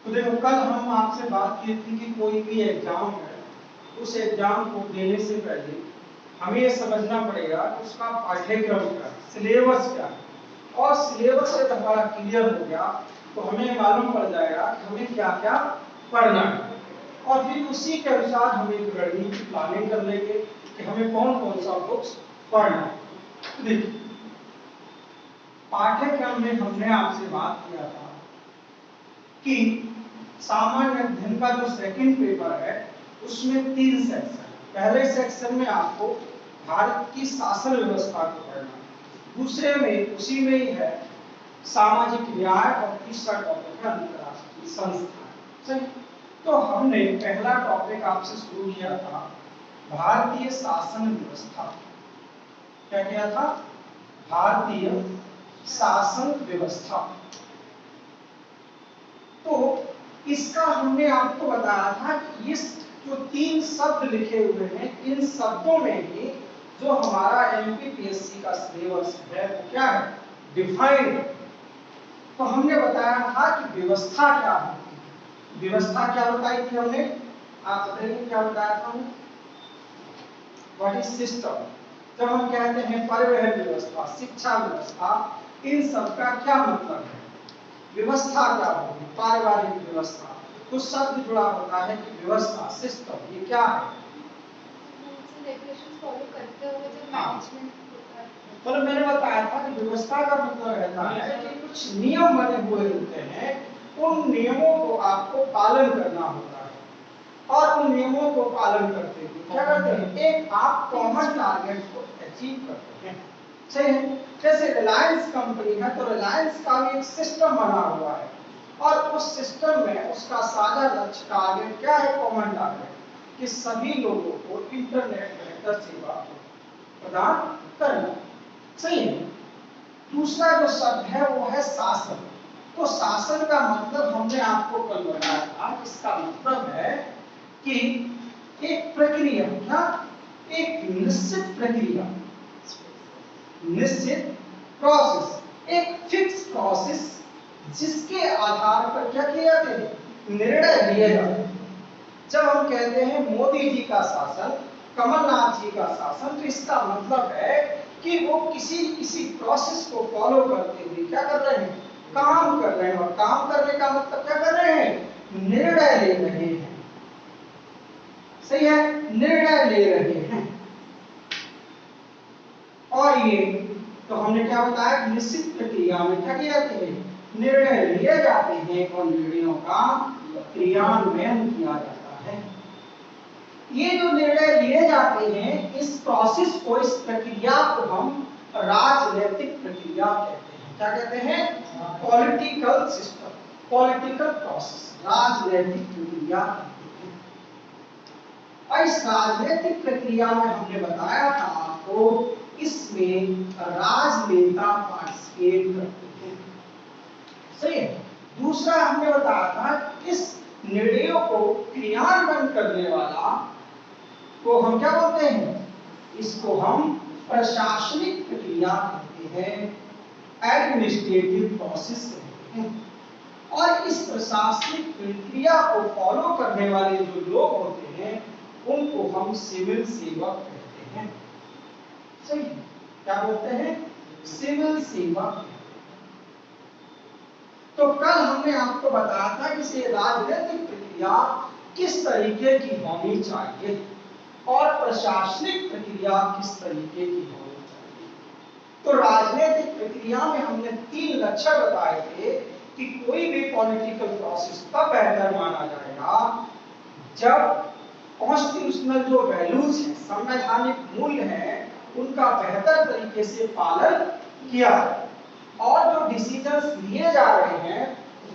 तो देखो कल हम आपसे बात की थी कि कोई भी एग्जाम है, उस एग्जाम को देने से पहले हमें ये समझना पड़ेगा कि उसका पाठ्यक्रम क्या है, सिलेबस क्या है। और सिलेबस जब हमारा क्लियर हो गया तो हमें मालूम पड़ जाएगा कि हमें क्या क्या पढ़ना है, और फिर उसी के अनुसार हम एक रणनीति प्लानिंग कर लेंगे कि हमें कौन कौन सा बुक्स पढ़ना है। देखिए पाठ्यक्रम में हमने आपसे बात किया था कि सामान्य अध्ययन का जो सेकंड पेपर है उसमें 3 सेक्शन है। पहले सेक्शन में आपको भारत की शासन व्यवस्था को पढ़ना है, दूसरे में उसी में ही है सामाजिक न्याय, और तीसरा टॉपिक है अंतर्राष्ट्रीय संस्थान। सही, तो हमने पहला टॉपिक आपसे शुरू किया था भारतीय शासन व्यवस्था। क्या किया था? भारतीय शासन व्यवस्था। तो इसका हमने आपको बताया था कि इस जो 3 शब्द लिखे हुए हैं, इन शब्दों में ही जो हमारा एमपीपीएससी का सिलेबस है वो क्या है? डिफाइंड। तो हमने बताया था कि व्यवस्था क्या होती है। व्यवस्था क्या बताई थी हमने? आप बताइए क्या बताया था हमने? What is system. जब हम कहते हैं परिवहन व्यवस्था, शिक्षा व्यवस्था, इन सब का क्या मतलब है? व्यवस्था क्या होगी? पारिवारिक व्यवस्था। तो शब्द जुड़ा होता है कि व्यवस्था, सिस्टम, ये क्या है? रेगुलेशंस फॉलो करते हुए जो मैनेजमेंट होता है। पर मैंने बताया था कि व्यवस्था का मतलब रहता है कि कुछ नियम बने हुए होते हैं, उन नियमों को आपको पालन करना होता है, और उन नियमों को पालन करते हुए क्या करते हैं? एक आप कॉमन टारगेट को अचीव करते हैं। सही है। जैसे रिलायंस कंपनी है तो रिलायंस का भी एक सिस्टम बना हुआ है, और उस सिस्टम में उसका साझा लक्ष्य टारगेट क्या है? कॉमन टारगेट, कि सभी लोगों को इंटरनेट बेहतर सेवा प्रदान करना। सही है। दूसरा जो शब्द है वो है शासन। तो शासन का मतलब हमने आपको कल बताया था, इसका मतलब है कि एक प्रक्रिया, क्या? एक निश्चित प्रक्रिया, निश्चित प्रोसेस, एक फिक्स प्रोसेस, जिसके आधार पर क्या किए जाते हैं? निर्णय लिए जाते हैं। जब हम कहते हैं मोदी जी का शासन, कमलनाथ जी का शासन, तो इसका मतलब है कि वो किसी प्रोसेस को फॉलो करते हुए क्या कर रहे हैं? काम कर रहे हैं। और काम करने का मतलब क्या कर रहे हैं? निर्णय ले रहे हैं। सही है, निर्णय ले रहे हैं। और ये तो हमने क्या बताया कि निश्चित प्रक्रिया में क्या किए जाते हैं? निर्णय लिए जाते हैं, और निर्णयों का क्रियान्वयन किया जाता है। ये जो निर्णय लिए जाते हैं, इस प्रोसेस को, इस प्रक्रिया को हम राजनीतिक प्रक्रिया कहते हैं। क्या कहते हैं? पॉलिटिकल सिस्टम, पॉलिटिकल प्रोसेस, राजनीतिक प्रक्रिया। और इस राजनीतिक प्रक्रिया में हमने बताया था आपको, इसमें राजनेता पार्टिसिपेट करते हैं। सही है। दूसरा हमने बताया था इस निर्णयों को क्रियान्वयन करने वाला को हम क्या बोलते हैं? इसको हम प्रशासनिक प्रक्रिया कहते हैं, एडमिनिस्ट्रेटिव प्रोसेस कहते हैं। और इस प्रशासनिक प्रक्रिया को फॉलो करने वाले जो लोग होते हैं उनको हम सिविल सेवक कहते हैं। सही, क्या बोलते हैं? सिविल सेवक। तो कल हमने आपको बताया था कि ये राजनीतिक प्रक्रिया किस तरीके की होनी चाहिए और प्रशासनिक प्रक्रिया किस तरीके की होनी चाहिए। तो राजनीतिक प्रक्रिया में हमने 3 लक्षण बताए थे कि कोई भी पॉलिटिकल प्रोसेस तब बेहतर माना जाएगा जब कॉन्स्टिट्यूशनल जो वैल्यूज हैं, संवैधानिक मूल्य हैं, उनका बेहतर तरीके से पालन किया जाए, और जो डिसीजंस लिए जा रहे हैं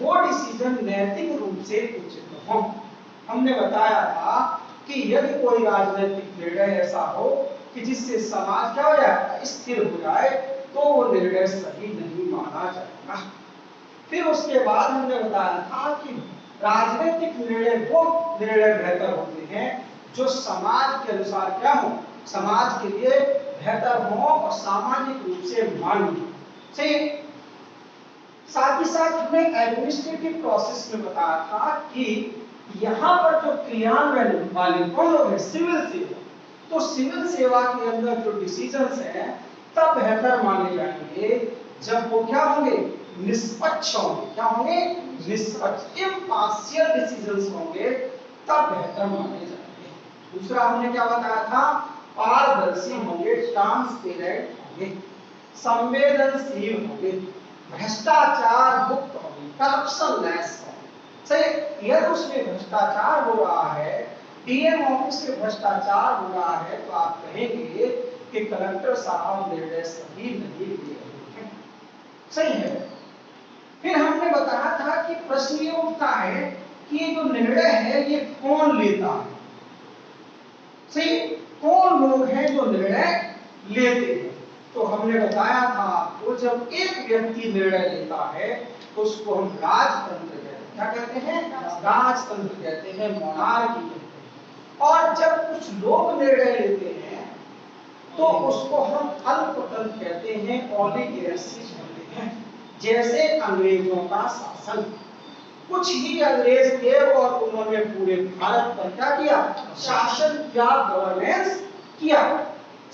वो डिसीजन नैतिक रूप से उचित हो। हमने बताया था कि यदि कोई राजनीतिक निर्णय ऐसा हो कि जिससे समाज क्या हो जाए? स्थिर हो जाए, तो वो निर्णय सही नहीं माना जाएगा। फिर उसके बाद हमने बताया था कि राजनीतिक निर्णय वो निर्णय बेहतर होते हैं जो समाज के अनुसार क्या हो? समाज के लिए बेहतर हो और सामाजिक रूप से मान्य हो। सही साथ ही साथ हमने एडमिनिस्ट्रेटिव प्रोसेस में बताया था कि यहाँ पर जो क्रियान्वयन वाले कौन लोग हैं, सिविल सेवा। तो सिविल सेवा के अंदर जो डिसीजंस हैं तब बेहतर माने जाएंगे जब वो क्या होंगे, निष्पक्ष होंगे। क्या होंगे, निष्पक्ष, इम्पार्शियल डिसीजंस होंगे, तब बेहतर माने जाएंगे। दूसरा हमने क्या बताया था, पारदर्शी होंगे, ट्रांसपेरेंट होंगे, संवेदनशील होंगे, भ्रष्टाचार मुक्त होंगे, करप्शन लेस होंगे। सही, यदि उसमें भ्रष्टाचार हो रहा है, डीएम ऑफिस में भ्रष्टाचार हो रहा है, तो आप कहेंगे कि कलेक्टर साहब निर्णय सही नहीं ले रहे हैं। सही है। फिर हमने बताया था कि प्रश्न ये उठता है कि ये जो निर्णय है ये कौन लेता है। सही, कौन लोग हैं जो निर्णय लेते हैं। तो हमने बताया था आपको, जब एक व्यक्ति निर्णय लेता है तो उसको हम राजतंत्र कहते हैं। क्या कहते हैं, राजतंत्र कहते हैं, मोनार्की कहते हैं। और जब कुछ लोग निर्णय लेते हैं तो उसको हम अल्पतंत्र कहते हैं, ओलिगेसी कहते हैं। जैसे अंग्रेजों का शासन, कुछ ही अंग्रेज थे और उन्होंने पूरे भारत पर क्या किया, शासन किया, गवर्नेंस किया।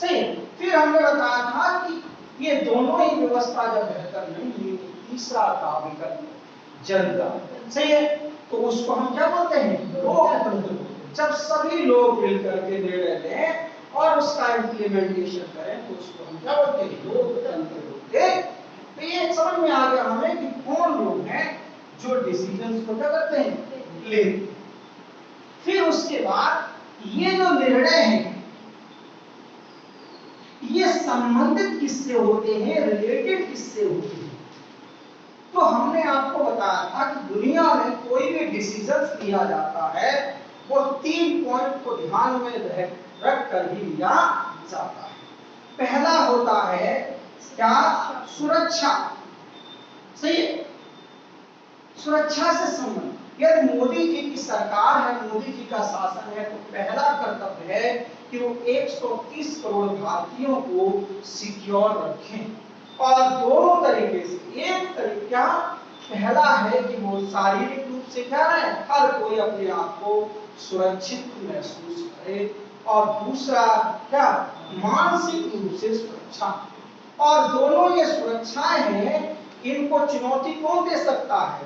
सही। फिर हमने बताया था कि ये दोनों ही व्यवस्था जब बेहतर नहीं हुई तो तीसरा था विकल्प जनता। सही है। तो उसको हम क्या बोलते हैं, लोकतंत्र। जब सभी लोग मिलकर के निर्णय लें और उसका इम्प्लीमेंटेशन करें तो उसको हम क्या बोलते हैं, लोकतंत्र बोलते हैं। तो ये समझ में आ गया हमें कि कौन लोग हैं जो डिसीजंस को क्या करते हैं, लेते। फिर उसके बाद ये जो निर्णय है ये संबंधित किससे होते हैं, रिलेटेड किससे होते हैं। तो हमने आपको बताया था कि दुनिया में कोई भी डिसीजंस लिया जाता है वो 3 पॉइंट को ध्यान में रख कर ही लिया जाता है। पहला होता है क्या, सुरक्षा। सही है, सुरक्षा से संबंध। यदि मोदी जी की सरकार है, मोदी जी का शासन है, तो पहला कर्तव्य है कि वो 130 करोड़ भारतीयों को सिक्योर रखें। और दोनों तरीके से, एक तरीका पहला है कि वो शारीरिक रूप से क्या है, हर कोई अपने आप को सुरक्षित महसूस करे, और दूसरा क्या, मानसिक रूप से सुरक्षा। और दोनों ये सुरक्षाएं हैं, इनको चुनौती कौन दे सकता है,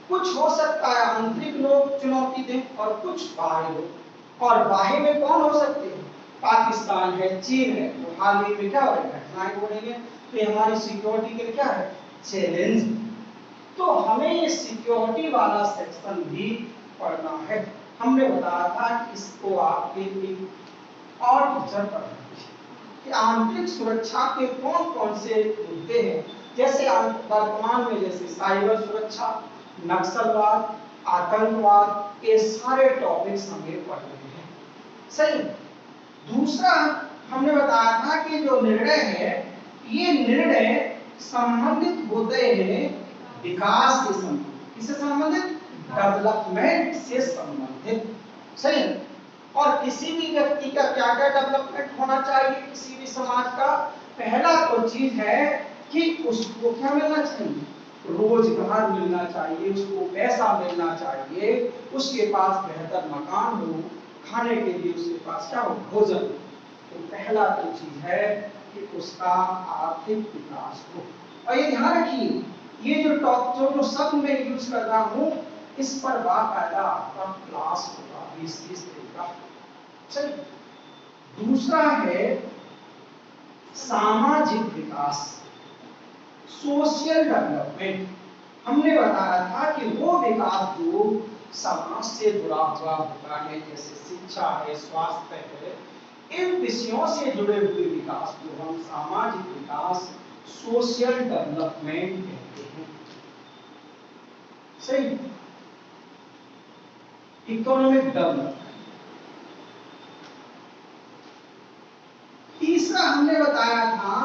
कुछ हो सकता है आंतरिक लोग चुनौती दें और कुछ बाहरी लोग। और बाहर में कौन हो सकते हैं, पाकिस्तान है, चीन है। तो हाल ही में क्या हो रहा है, घटनाएं हो रही है, तो ये हमारी सिक्योरिटी के लिए क्या है, चैलेंज। तो हमें ये सिक्योरिटी वाला सेक्शन भी पढ़ना है। हमने बताया था कि इसको आपके एक और टीचर पढ़ाएंगे कि आंतरिक सुरक्षा के कौन कौन से मुद्दे हैं। जैसे वर्तमान में जैसे साइबर सुरक्षा, नक्सलवाद, आतंकवाद, ये सारे टॉपिक्स हमें पढ़ने हैं। सही। दूसरा हमने बताया था कि जो निर्णय है ये निर्णय संबंधित होते हैं विकास से संबंधित, किससे संबंधित, डेवलपमेंट से संबंधित। सही। और किसी भी व्यक्ति का क्या क्या डेवलपमेंट होना चाहिए, किसी भी समाज का, पहला तो चीज है कि उसको क्या मिलना चाहिए, रोजगार मिलना चाहिए, उसको पैसा मिलना चाहिए, उसके पास बेहतर मकान हो, खाने के लिए उसके पास क्या हो, भोजन। तो पहला तो चीज है कि उसका आर्थिक विकास हो। और ये ध्यान रखिए, ये जो शब्द मैं यूज कर रहा हूं इस पर बाकायदा आपका क्लास होगा 20-30 दिन का। चलिए, दूसरा है सामाजिक विकास, सोशल डेवलपमेंट। हमने बताया था कि वो विकास जो समाज से जुड़ा हुआ होता है, जैसे शिक्षा है, स्वास्थ्य है, इन विषयों से जुड़े हुए विकास को हम सामाजिक विकास, सोशल डेवलपमेंट कहते हैं। सही। Economic development. तीसरा हमने बताया था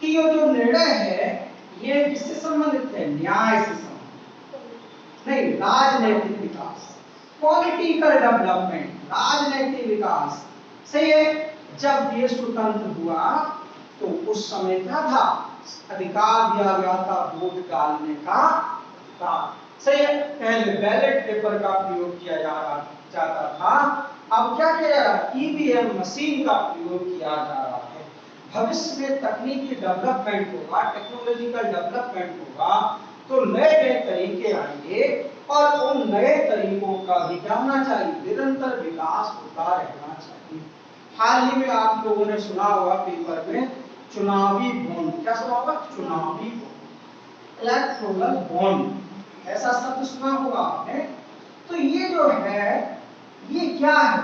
कि ये जो निर्णय है ये किससे संबंधित है, न्याय से संबंधित नहीं, राजनैतिक विकास, पॉलिटिकल डेवलपमेंट, राजनैतिक विकास। सही है। जब देश स्वतंत्र हुआ तो उस समय क्या था, अधिकार दिया गया था वोट डालने का। सही है, पहले बैलेट पेपर का प्रयोग किया जाता था, अब क्या किया जा रहा है, ईवीएम मशीन का प्रयोग किया जा रहा है। भविष्य में तकनीकी डेवलपमेंट होगा, टेक्नोलॉजिकल डेवलपमेंट होगा, तो नए नए तरीके आएंगे और उन नए तरीकों का भी क्या होना चाहिए, निरंतर विकास होता रहना चाहिए। हाल ही में आप लोगों ने सुना होगा पेपर में चुनावी बॉन्ड, क्या सुना होगा, चुनावी बॉन्ड, इलेक्टोरल बॉन्ड, ऐसा शब्द सुना होगा आपने। तो ये जो है ये क्या है,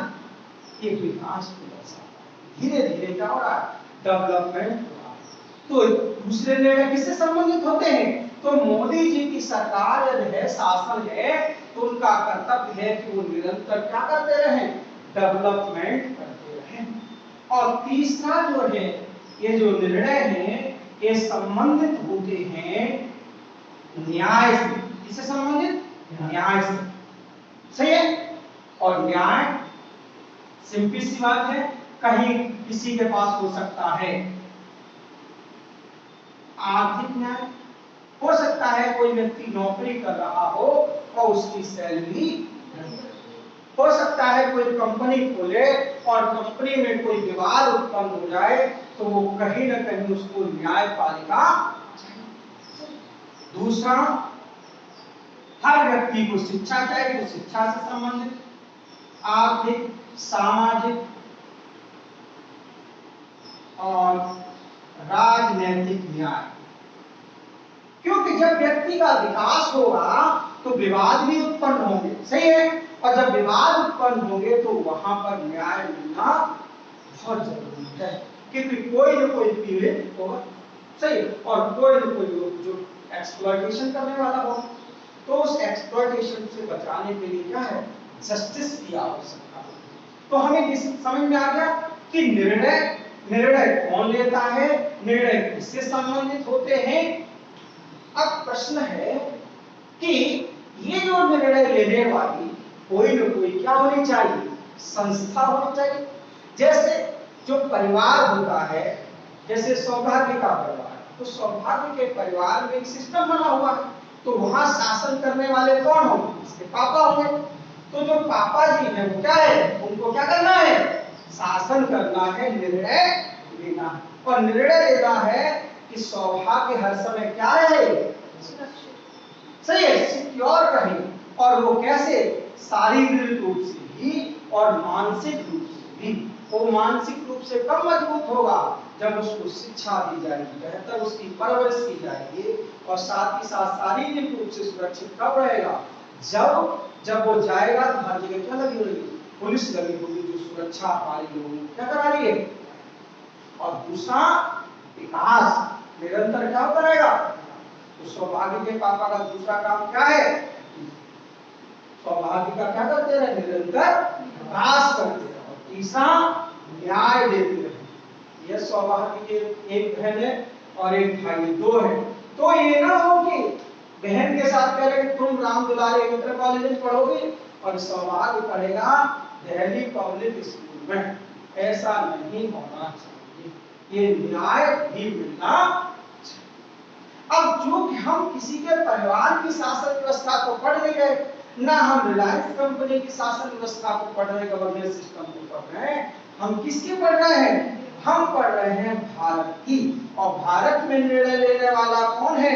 ये विकास को दर्शाता है, धीरे धीरे क्या हो रहा है, डेवलपमेंट हो रहा है। तो दूसरे निर्णय किससे संबंधित होते हैं, तो मोदी जी की सरकार यदि है, शासन है, तो उनका कर्तव्य है कि वो निरंतर क्या करते रहें, डेवलपमेंट करते रहें। और तीसरा जो है, ये जो निर्णय है ये संबंधित होते हैं न्याय से, किससे संबंधित, न्याय से, सही है। और न्याय सिंपल सी बात है, कहीं किसी के पास हो सकता है आर्थिक न्याय, हो सकता है कोई व्यक्ति नौकरी कर रहा हो और उसकी सैलरी, हो सकता है कोई कंपनी खोले और कंपनी में कोई विवाद उत्पन्न हो जाए तो वो कहीं ना कहीं उसको न्यायपालिका। दूसरा, हर व्यक्ति को शिक्षा चाहिए, तो शिक्षा से संबंधित, आर्थिक, सामाजिक और राजनीतिक न्याय, क्योंकि जब व्यक्ति का विकास होगा तो विवाद भी उत्पन्न होंगे, सही है, और जब विवाद उत्पन्न होंगे तो वहां पर न्याय मिलना बहुत जरूरी है, क्योंकि कोई न कोई पीड़ित होगा, सही, और कोई न कोई लोग जो एक्सप्लॉयटेशन करने वाला होगा, तो उस एक्सप्लॉयटेशन से बचाने के लिए क्या है, जस्टिस की आवश्यकता है। तो हमें इस समझ में आ गया कि निर्णय कौन लेता है, निर्णय किससे संबंधित होते हैं। अब प्रश्न है कि ये जो निर्णय लेने वाली कोई न कोई क्या होनी चाहिए, संस्था होनी चाहिए। जैसे जो परिवार होता है, जैसे सौभाग्य का परिवार, तो सौभाग्य के परिवार में एक सिस्टम बना हुआ है, तो वहां शासन करने वाले कौन होंगे, इसके पापा होंगे। तो जो पापा जी हैं वो क्या है, उनको क्या करना है, शासन करना है, निर्णय लेना है, और निर्णय लेना है कि सौभाग्य हर समय क्या रहे, सही है, सिक्योर रहे। और वो कैसे, शारीरिक रूप से भी और मानसिक रूप से भी। वो मानसिक रूप से कब मजबूत होगा, जब उसको शिक्षा दी जाएगी, बेहतर उसकी परवरिश की जाएगी, और साथ ही साथ शारीरिक रूप से सुरक्षित कब रहेगा, जब वो जाएगा तो हर जगह क्या लगी होगी, पुलिस लगी होगी, जो सुरक्षा हमारे लोगों को क्या करा रही है। और दूसरा, विकास निरंतर क्या करेगा, तो सौभाग्य के पापा का दूसरा काम क्या है, सौभाग्य का क्या करते रहे, निरंतर विकास करते रहे। और तीसरा, न्याय देते रहे। यह सौभाग्य के एक बहन है और एक भाई, दो है, तो ये ना हो कि बहन के साथ कह रहे कि तुम राम दुलारे इंटर कॉलेज में पढ़ोगे और सौभाग्य पढ़ेगा दिल्ली पब्लिक स्कूल में, ऐसा नहीं होना चाहिए, ये न्याय भी मिलना। अब जो कि हम किसी के परिवार की शासन व्यवस्था को पढ़ नहीं रहे, ना हम रिलायंस कंपनी की शासन व्यवस्था को पढ़ रहे, गवर्नेंस सिस्टम को पढ़ रहे हैं, हम किसकी पढ़ रहे हैं, हम पढ़ रहे हैं भारत की। और भारत में निर्णय लेने वाला कौन है,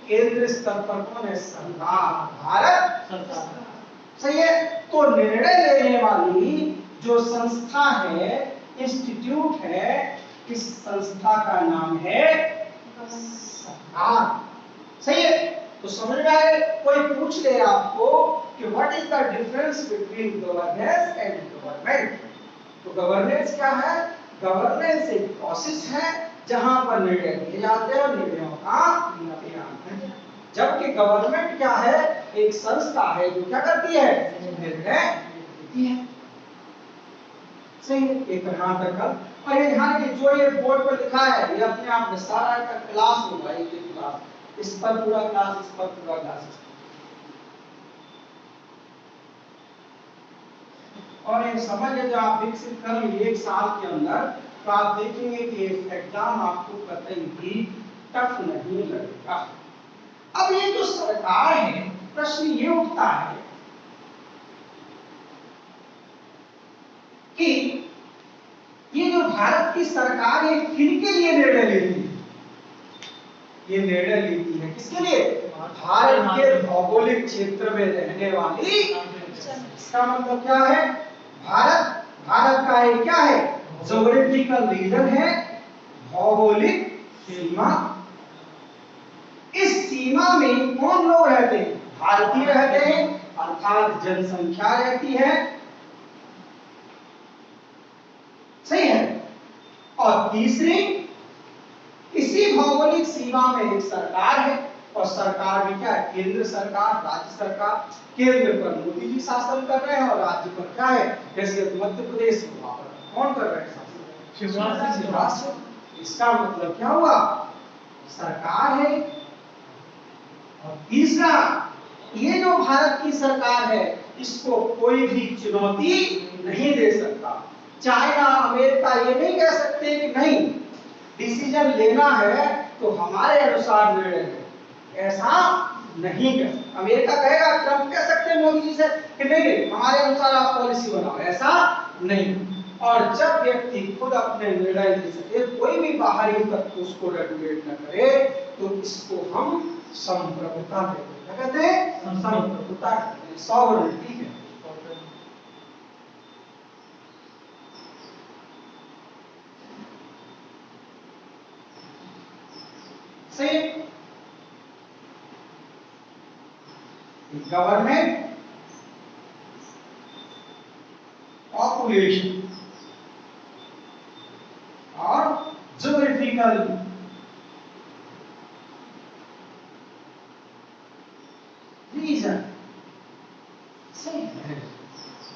केंद्र स्तर पर कौन है, सरकार, भारत सरकार, सही है। तो निर्णय लेने वाली जो संस्था है, इंस्टीट्यूट है, इस संस्था का नाम है सरकार, सही है। तो समझ में आए, कोई पूछ ले आपको कि what is the difference between governance and government, तो गवर्नेंस क्या है, गवर्नेंस एक प्रोसेस है जहां पर निर्णय लिए जाते हैं और निर्णयों का क्रियान्वयन है, जबकि गवर्नमेंट क्या है, एक संस्था है जो क्या करती है, निर्णय लेती है, सही है। एक यहां तक, और ये ध्यान रखिए जो ये बोर्ड पर लिखा है ये अपने आप में सारा का क्लास होगा, एक क्लास, इस पर पूरा क्लास, इस पर पूरा क्लास। और ये समझ जब आप विकसित करेंगे एक साल के अंदर, तो आप देखेंगे कि एग्जाम आपको कतई भी टफ नहीं लगेगा। अब ये जो सरकार है, प्रश्न ये उठता है कि ये जो भारत की सरकार है किनके लिए निर्णय लेती है? ये निर्णय लेती है किसके लिए? भारत के भौगोलिक क्षेत्र में रहने वाली, इसका मतलब क्या है? भारत का एक क्या है? ज्योग्राफिकल रीजन है, भौगोलिक सीमा। इस सीमा में कौन लोग रहते हैं? भारतीय रहते हैं, अर्थात जनसंख्या रहती है, सही है। और तीसरी, इसी भौगोलिक सीमा में एक सरकार है, और सरकार में क्या है? केंद्र सरकार, राज्य सरकार। केंद्र पर मोदी जी शासन कर रहे हैं और राज्य पर क्या है? जैसे मध्य प्रदेश में वहां पर कौन कर रहे हैं शासन? शिवराज सिंह। इसका मतलब क्या हुआ? सरकार है। और तीसरा, ये जो भारत की सरकार है इसको कोई भी चुनौती नहीं दे सकता। चाइना, अमेरिका ये नहीं कह सकते कि नहीं, डिसीजन लेना है तो हमारे अनुसार निर्णय लें, ऐसा नहीं कर सकता। अमेरिका कहेगा, ट्रंप कह सकते हैं मोदी जी से कि नहीं हमारे अनुसार आप पॉलिसी बनाओ, ऐसा नहीं। और जब व्यक्ति खुद अपने निर्णय ले सके, कोई भी बाहरी तत्व उसको रेगुलेट न करे, तो इसको हम संप्रभुता कहते हैं। संप्रभुता, सॉवरेनिटी है। सही। गवर्नमेंट, पॉपुलेशन और ज्योग्राफिकल रीजन। सही है।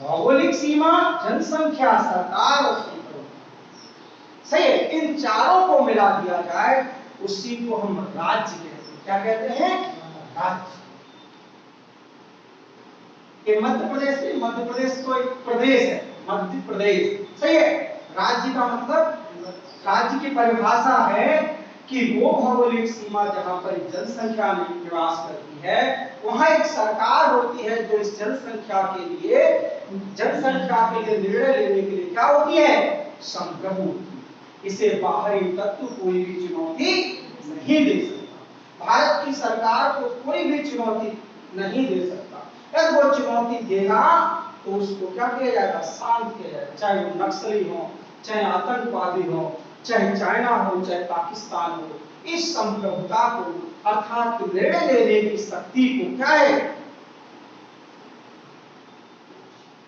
भौगोलिक सीमा, जनसंख्या, सरकार और संप्रभुता। सही है। इन चारों को मिला दिया जाए, उसी को हम राज्य कहते हैं। क्या कहते हैं? राज्य। ये मध्य प्रदेश तो एक प्रदेश है, मध्य प्रदेश। सही है। राज्य का मतलब, राज्य की परिभाषा है कि वो भौगोलिक सीमा जहां पर जनसंख्या निवास करती है, वहां एक सरकार होती है जो इस जनसंख्या के लिए निर्णय लेने के लिए क्या होती है? संप्रभु। इसे बाहरी तत्व कोई भी चुनौती नहीं दे सकता। भारत की सरकार को कोई भी चुनौती नहीं दे सकता। अगर वो चुनौती देगा तो उसको क्या किया जाएगा? शांत किया जाएगा। चाहे वो नक्सली हो, चाहे आतंकवादी हो, चाहे चाइना हो, चाहे पाकिस्तान हो, इस संप्रभुता को, अर्थात निर्णय लेने की शक्ति को क्या है?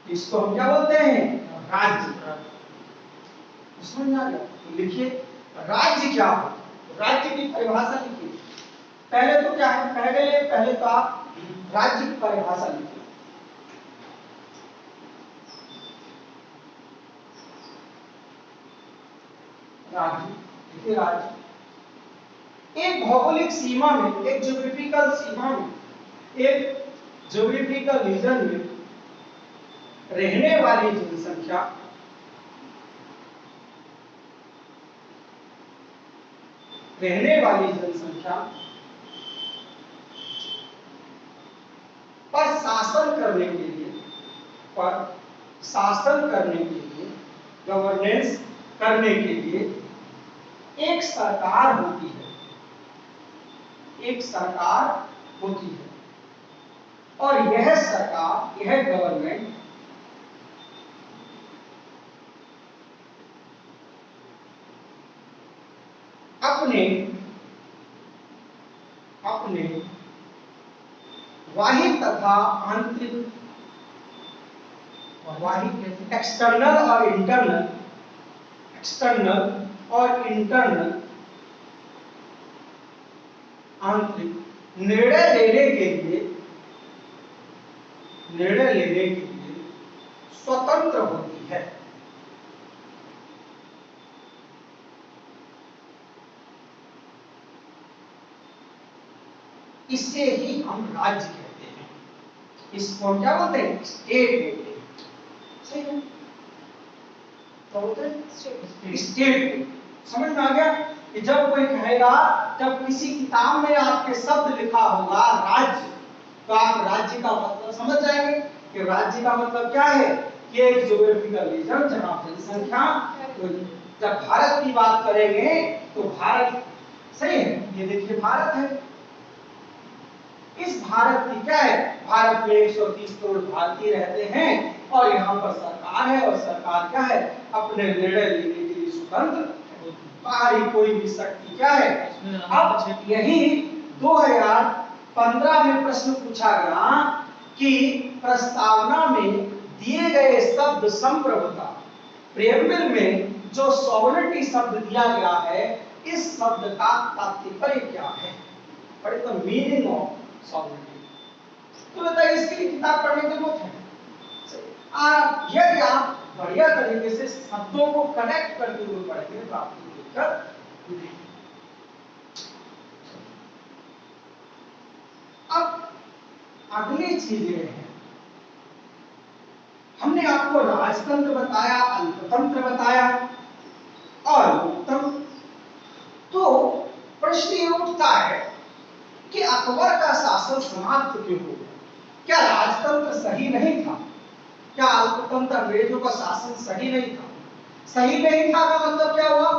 इसको हम क्या बोलते हैं? राज्य। समझ में आ गया? तो लिखिए, राज्य क्या है? राज्य की परिभाषा लिखिए। पहले तो क्या है? पहले तो आप राज्य की परिभाषा लिखिए। राज्य, देखिए राज्य एक भौगोलिक सीमा में, एक ज्योग्राफिकल सीमा में, एक ज्योग्राफिकल रीजन में रहने वाली जनसंख्या पर शासन करने के लिए, गवर्नेंस करने के लिए एक सरकार होती है, और यह सरकार, यह गवर्नमेंट अपने बाह्य तथा आंतरिक, एक्सटर्नल और इंटरनल आंतरिक निर्णय लेने के लिए स्वतंत्र होती है। इसे ही हम राज्य कहते हैं। इसको हम क्या बोलते हैं? स्टेट बोलते हैं। सही है? तो बोलते हैं स्टेट। समझ में आ गया? कि जब कोई कहेगा, जब किसी किताब में आपके शब्द लिखा होगा राज्य, तो आप राज्य का मतलब समझ जाएंगे कि राज्य का मतलब क्या है कि एक ज्योग्राफिकल रीजन जहां जनसंख्या। तो जब भारत की बात करेंगे तो भारत, सही है, ये देखिए भारत है। इस भारत की क्या है, भारत में 130 करोड़ भारतीय रहते हैं और यहाँ पर सरकार है, और सरकार क्या है, अपने निर्णय लेने के लिए स्वतंत्र, बाहरी कोई भी शक्ति क्या है। अब यही 2015 में प्रश्न पूछा गया कि प्रस्तावना में दिए गए शब्द संप्रभुता, प्रेमबिल में जो सॉवरेनिटी शब्द दिया गया है, इस शब्द का तात्पर्य क्या है, what is the meaning of sovereignty. तो बताइए, इसके लिए किताब पढ़ने की जरूरत है। यदि आप बढ़िया तरीके से शब्दों को कनेक्ट करते हुए पढ़ेंगे तो आपको दिक्कत नहीं। अब अगली चीज ये है, हमने आपको राजतंत्र बताया, अल्पतंत्र बताया और लोकतंत्र। तो प्रश्न ये उठता है कि अकबर का शासन समाप्त क्यों हो गया? क्या राजतंत्र सही नहीं था? क्या अल्पतंत्र अंग्रेजों का शासन सही नहीं था? सही नहीं था का मतलब क्या हुआ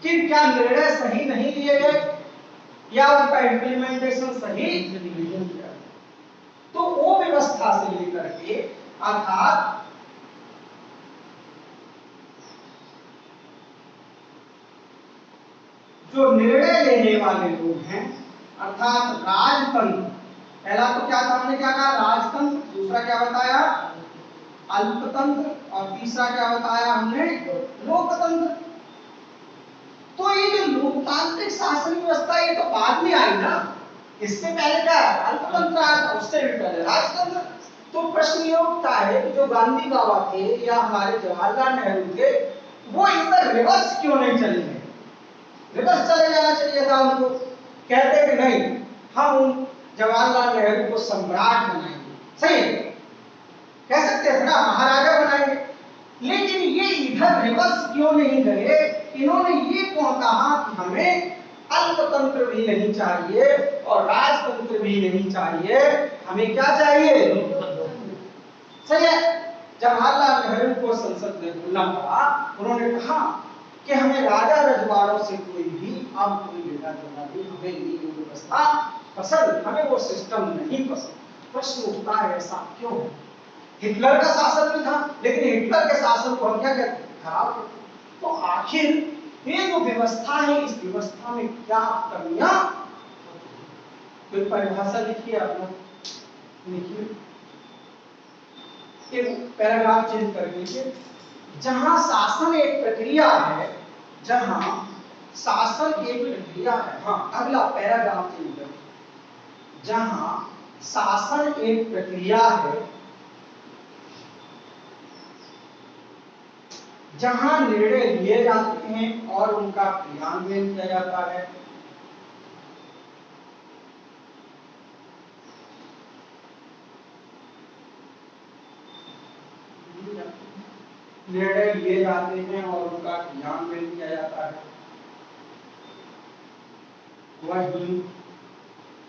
कि क्या निर्णय सही नहीं लिए गए या उनका इम्प्लीमेंटेशन सही नहीं किया। तो वो व्यवस्था से लेकर के, अर्थात जो निर्णय लेने वाले लोग हैं, अर्थात राजतंत्र, पहला तो क्या था, हमने क्या कहा, राजतंत्र, दूसरा क्या बताया, अल्पतंत्र, और तीसरा क्या बताया हमने, लोकतंत्र। तो ये जो लोकतांत्रिक शासन व्यवस्था, ये तो बाद में आई ना, इससे पहले क्या अल्पतंत्र आया था, उससे भी पहले राजतंत्र। तो प्रश्न ये उठता है कि जो गांधी बाबा थे या हमारे जवाहरलाल नेहरू थे, वो इधर रिवर्स क्यों नहीं चले गए? रिवर्स चले जाना चाहिए था उनको, कहते कि नहीं, हम जवाहरलाल नेहरू को सम्राट बनाएंगे, सही है, कह सकते थे ना, महाराजा बनाएंगे। लेकिन ये इधर रिवर्स क्यों नहीं गए? इन्होंने ये क्यों कहा कि हमें अल्पतंत्र भी नहीं चाहिए और राजतंत्र भी नहीं चाहिए, हमें क्या चाहिए, सही है। जवाहरलाल नेहरू को संसद में बोलना पड़ा, उन्होंने कहा कि हमें राजा रजवाड़ों से कोई भी अब कोई लेना देना नहीं, हमें ये व्यवस्था पसंद, हमें वो सिस्टम नहीं पसंद। प्रश्न उठता है ऐसा क्यों है? हिटलर का शासन भी था, लेकिन हिटलर के शासन को हम क्या कहते हैं, खराब कहते हैं। तो आखिर ये जो व्यवस्था है, इस व्यवस्था में क्या कमियां, कोई परिभाषा लिखिए आप लोग, लिखिए, एक पैराग्राफ चेंज कर लीजिए। जहां शासन एक प्रक्रिया है, जहां शासन एक प्रक्रिया है, हाँ अगला पैराग्राफ चेंज कर, जहां शासन एक प्रक्रिया है, जहां निर्णय लिए जाते हैं और उनका क्रियान्वयन किया जाता है, निर्णय लिए जाते हैं और उनका क्रियान्वयन किया जाता है, वहीं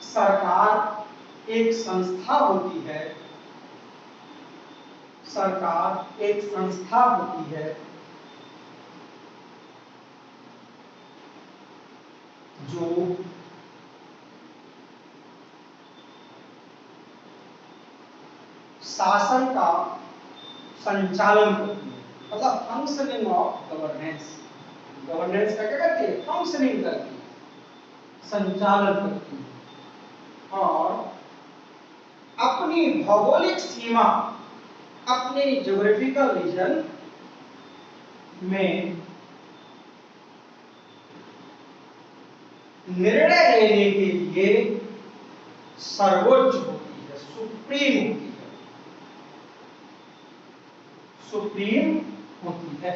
सरकार एक संस्था होती है, सरकार एक संस्था होती है जो शासन का संचालन करती है, मतलब फंक्शनिंग ऑफ गवर्नेंस। गवर्नेंस का क्या करती है, फंक्शनिंग करती है, संचालन करती है, और अपनी भौगोलिक सीमा, अपने ज्योग्राफिकल रीजन में निर्णय लेने के लिए सर्वोच्च होती है, सुप्रीम होती है, सुप्रीम होती है।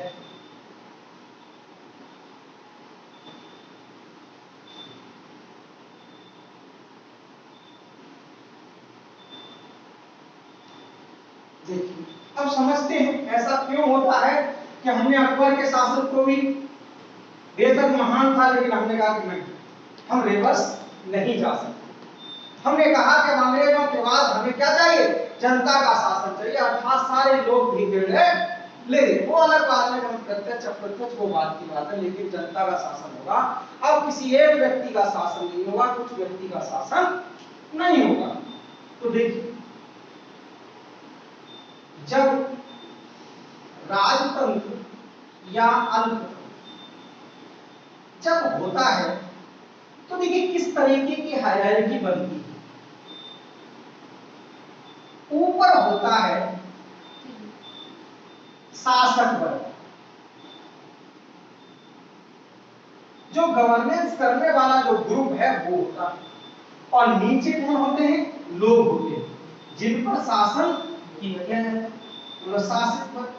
देखिए, अब समझते हैं ऐसा क्यों होता है कि हमने अकबर के शासन को भी बेशक महान था, लेकिन हमने कहा कि नहीं, हम रिवर्स नहीं जा सकते। हमने कहा कि अंग्रेजों के बाद हमें क्या चाहिए, जनता का शासन चाहिए, अर्थात सारे लोग भी निर्णय ले। वो अलग बात है, हम प्रत्यक्ष अप्रत्यक्ष वो बात की बात है, लेकिन जनता का शासन होगा। अब किसी एक व्यक्ति का शासन नहीं होगा, कुछ व्यक्ति का शासन नहीं होगा। तो देखिए, जब राजतंत्र या अल्पतंत्र जब होता है तो देखिए किस तरीके की हायरार्की बनती है। ऊपर होता है शासक वर्ग, जो गवर्नेंस करने वाला जो ग्रुप है वो होता है, और नीचे कौन होते हैं, लोग होते हैं जिन पर शासन किया गया है, मतलब शासित वर्ग।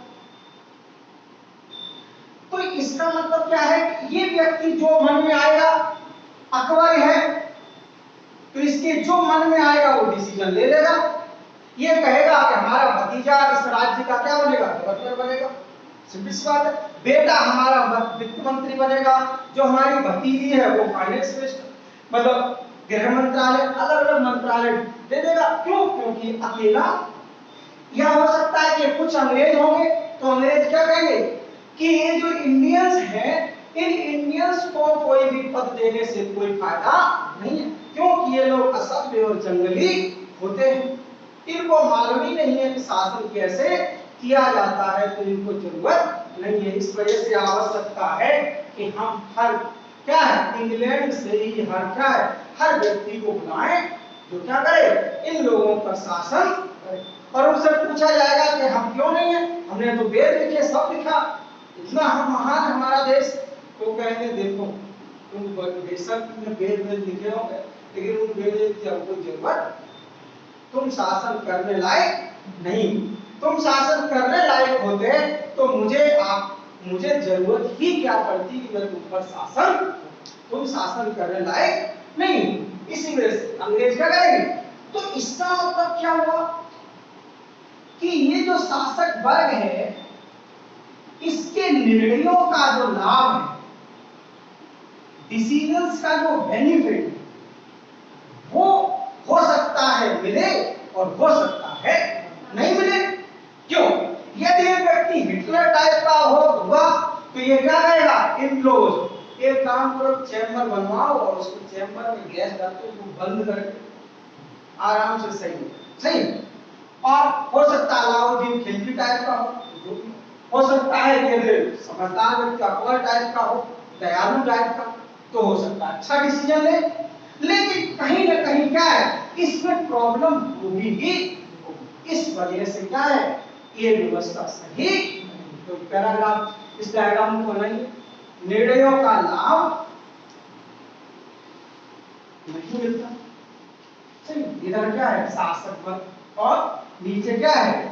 तो इसका मतलब क्या है कि ये व्यक्ति जो मन में आएगा, अकबर है तो इसके जो मन में आएगा वो डिसीजन ले लेगा। ये कहेगा कि हमारा भतीजा इस राज्य का क्या बनेगा, गवर्नर बनेगा, सिंपल सी बात है। बेटा हमारा वित्त मंत्री बनेगा, जो हमारी भतीजी है वो फाइनेंस मिनिस्टर, मतलब गृह मंत्रालय, अलग अलग मंत्रालय दे देगा। क्यों? क्योंकि अकेला। यह हो सकता है कि कुछ अंग्रेज होंगे तो अंग्रेज क्या कहेंगे कि ये जो इंडियंस हैं, इन इंडियंस को कोई भी पद देने से कोई फायदा नहीं है, क्योंकि ये लोग असभ्य और जंगली होते हैं, इनको मालूम ही नहीं है कि शासन कैसे किया जाता है, तो इनको जरूरत नहीं है। इस वजह से आवश्यकता है कि हम हर क्या है, इंग्लैंड से ही हर क्या है, हर व्यक्ति को बुलाएं जो क्या करे, इन लोगों पर शासन करे। और उनसे पूछा जाएगा कि हम क्यों नहीं है, हमने तो वेद लिखे, सब लिखा, इतना हम महान है हमारा देश। तो कहेंगे देखो तुम बेशक वेद में लिखे होंगे, लेकिन उन वेद की कोई जरूरत, तुम शासन करने लायक नहीं। तुम शासन करने लायक होते तो मुझे जरूरत ही क्या पड़ती कि मैं तुम पर शासन, तुम शासन करने लायक नहीं। इसी वजह से अंग्रेज क्या करेंगे। तो इसका मतलब क्या हुआ कि ये जो शासक वर्ग है, इसके निर्णयों का जो लाभ है, डिसीजंस का जो बेनिफिट, वो हो सकता है मिले और हो सकता है नहीं मिले। क्यों? यदि एक व्यक्ति हिटलर टाइप का होगा तो ये क्या कहेगा, इनक्लोज, एक काम करो चैम्बर बनवाओ और उसको चैम्बर में गैस डालते उसको बंद करके आराम से सही। और हो सकता है अलाउद्दीन खिलजी टाइप का हो सकता है कि समझदार व्यक्ति अकबर टाइप का हो, दयालु टाइप का, तो हो सकता है अच्छा डिसीजन ले। लेकिन कहीं ना कहीं क्या है, इसमें प्रॉब्लम होगी ही। इस वजह से क्या है, ये व्यवस्था सही। तो पैराग्राफ, इस डायग्राम को बनाइए, निर्णयों का लाभ नहीं मिलता। सही, इधर क्या है, शासक वर्ग, और नीचे क्या है,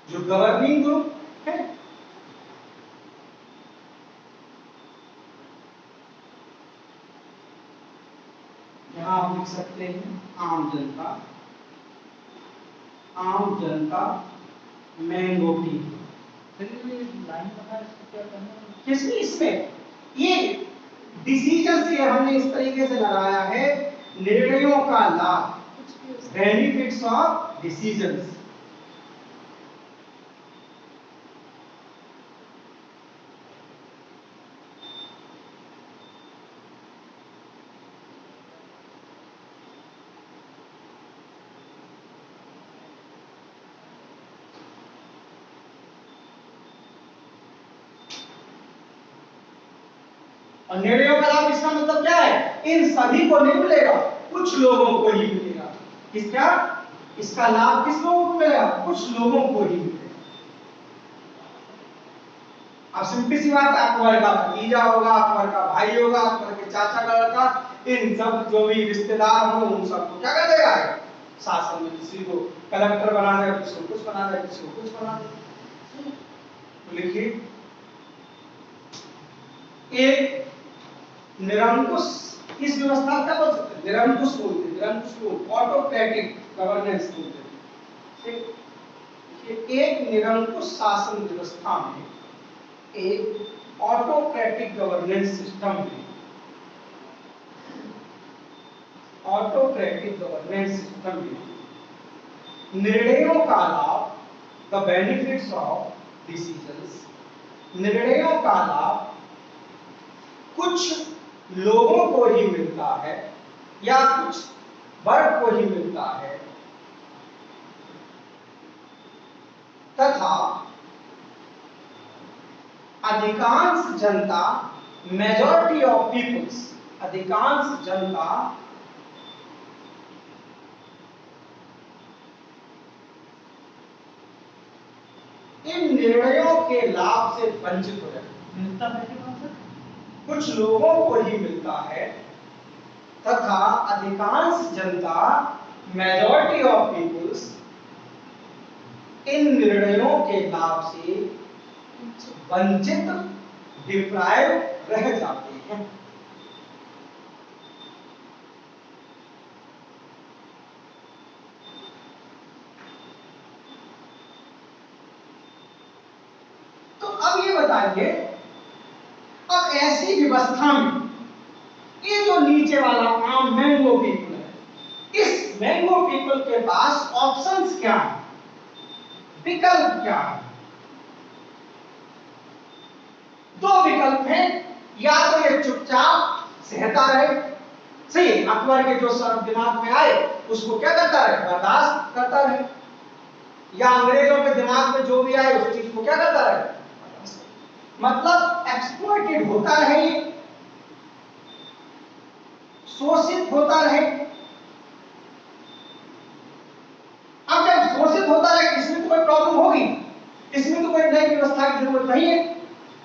जो गवर्निंग ग्रुप है। यहां आप लिख सकते हैं आम जनता, आम जनता मेजोरिटी। किसमें, इसमें ये डिसीजन से हमने इस तरीके से लगाया है, निर्णयों का लाभ, बेनिफिट्स ऑफ डिसीजंस। और निर्णयों का लाभ, इसका मतलब क्या है, इन सभी को नहीं मिलेगा, कुछ लोगों को ही मिलेगा। किसका, इसका लाभ किस लोगों को मिलेगा, कुछ लोगों को ही मिलेगा। अब सिंपल सी बात, अकबर का भतीजा होगा, अकबर का भाई होगा, अकबर के चाचा का लड़का, इन सब जो भी रिश्तेदार होंगे उन सबको क्या कर देगा, शासन में किसी को कलेक्टर बना देगा, किसी को कुछ बना देगा, किसी को कुछ बना देगा। तो लिखिए एक निरंकुश, इस व्यवस्था का बोल सकते हैं निरंकुश बोलते हैं, निरंकुश बोल ऑटोक्रेटिक गवर्नेंस बोलते हैं। ठीक, देखिए एक निरंकुश शासन व्यवस्था में, एक ऑटोक्रेटिक गवर्नेंस सिस्टम में, ऑटोक्रेटिक गवर्नेंस सिस्टम में निर्णयों का लाभ, द बेनिफिट्स ऑफ डिसीजंस, निर्णयों का लाभ कुछ लोगों को ही मिलता है या कुछ वर्ग को ही मिलता है, तथा अधिकांश जनता, मेजॉरिटी ऑफ पीपल्स, अधिकांश जनता इन निर्णयों के लाभ से वंचित हो जाती है। कुछ लोगों को ही मिलता है तथा अधिकांश जनता, मेजॉरिटी ऑफ पीपल्स, इन निर्णयों के लाभ से वंचित, डिप्राइव रह जाते हैं। तो अब ये बताइए, अब ऐसी व्यवस्था में ये जो नीचे वाला आम मैंगो पीपल है, इस मैंगो पीपल के पास ऑप्शंस क्या है, विकल्प क्या है? दो विकल्प हैं, या तो ये चुपचाप सहता रहे, सही, अकबर के जो शब्द दिमाग में आए उसको क्या करता रहे, बर्दाश्त करता रहे, या अंग्रेजों के दिमाग में जो भी आए उस चीज को क्या करता रहे, मतलब एक्सप्लॉइटेड होता रहे, शोषित होता रहे। अब जब शोषित होता रहे, इसमें तो कोई प्रॉब्लम होगी, इसमें तो कोई नई व्यवस्था की जरूरत नहीं है।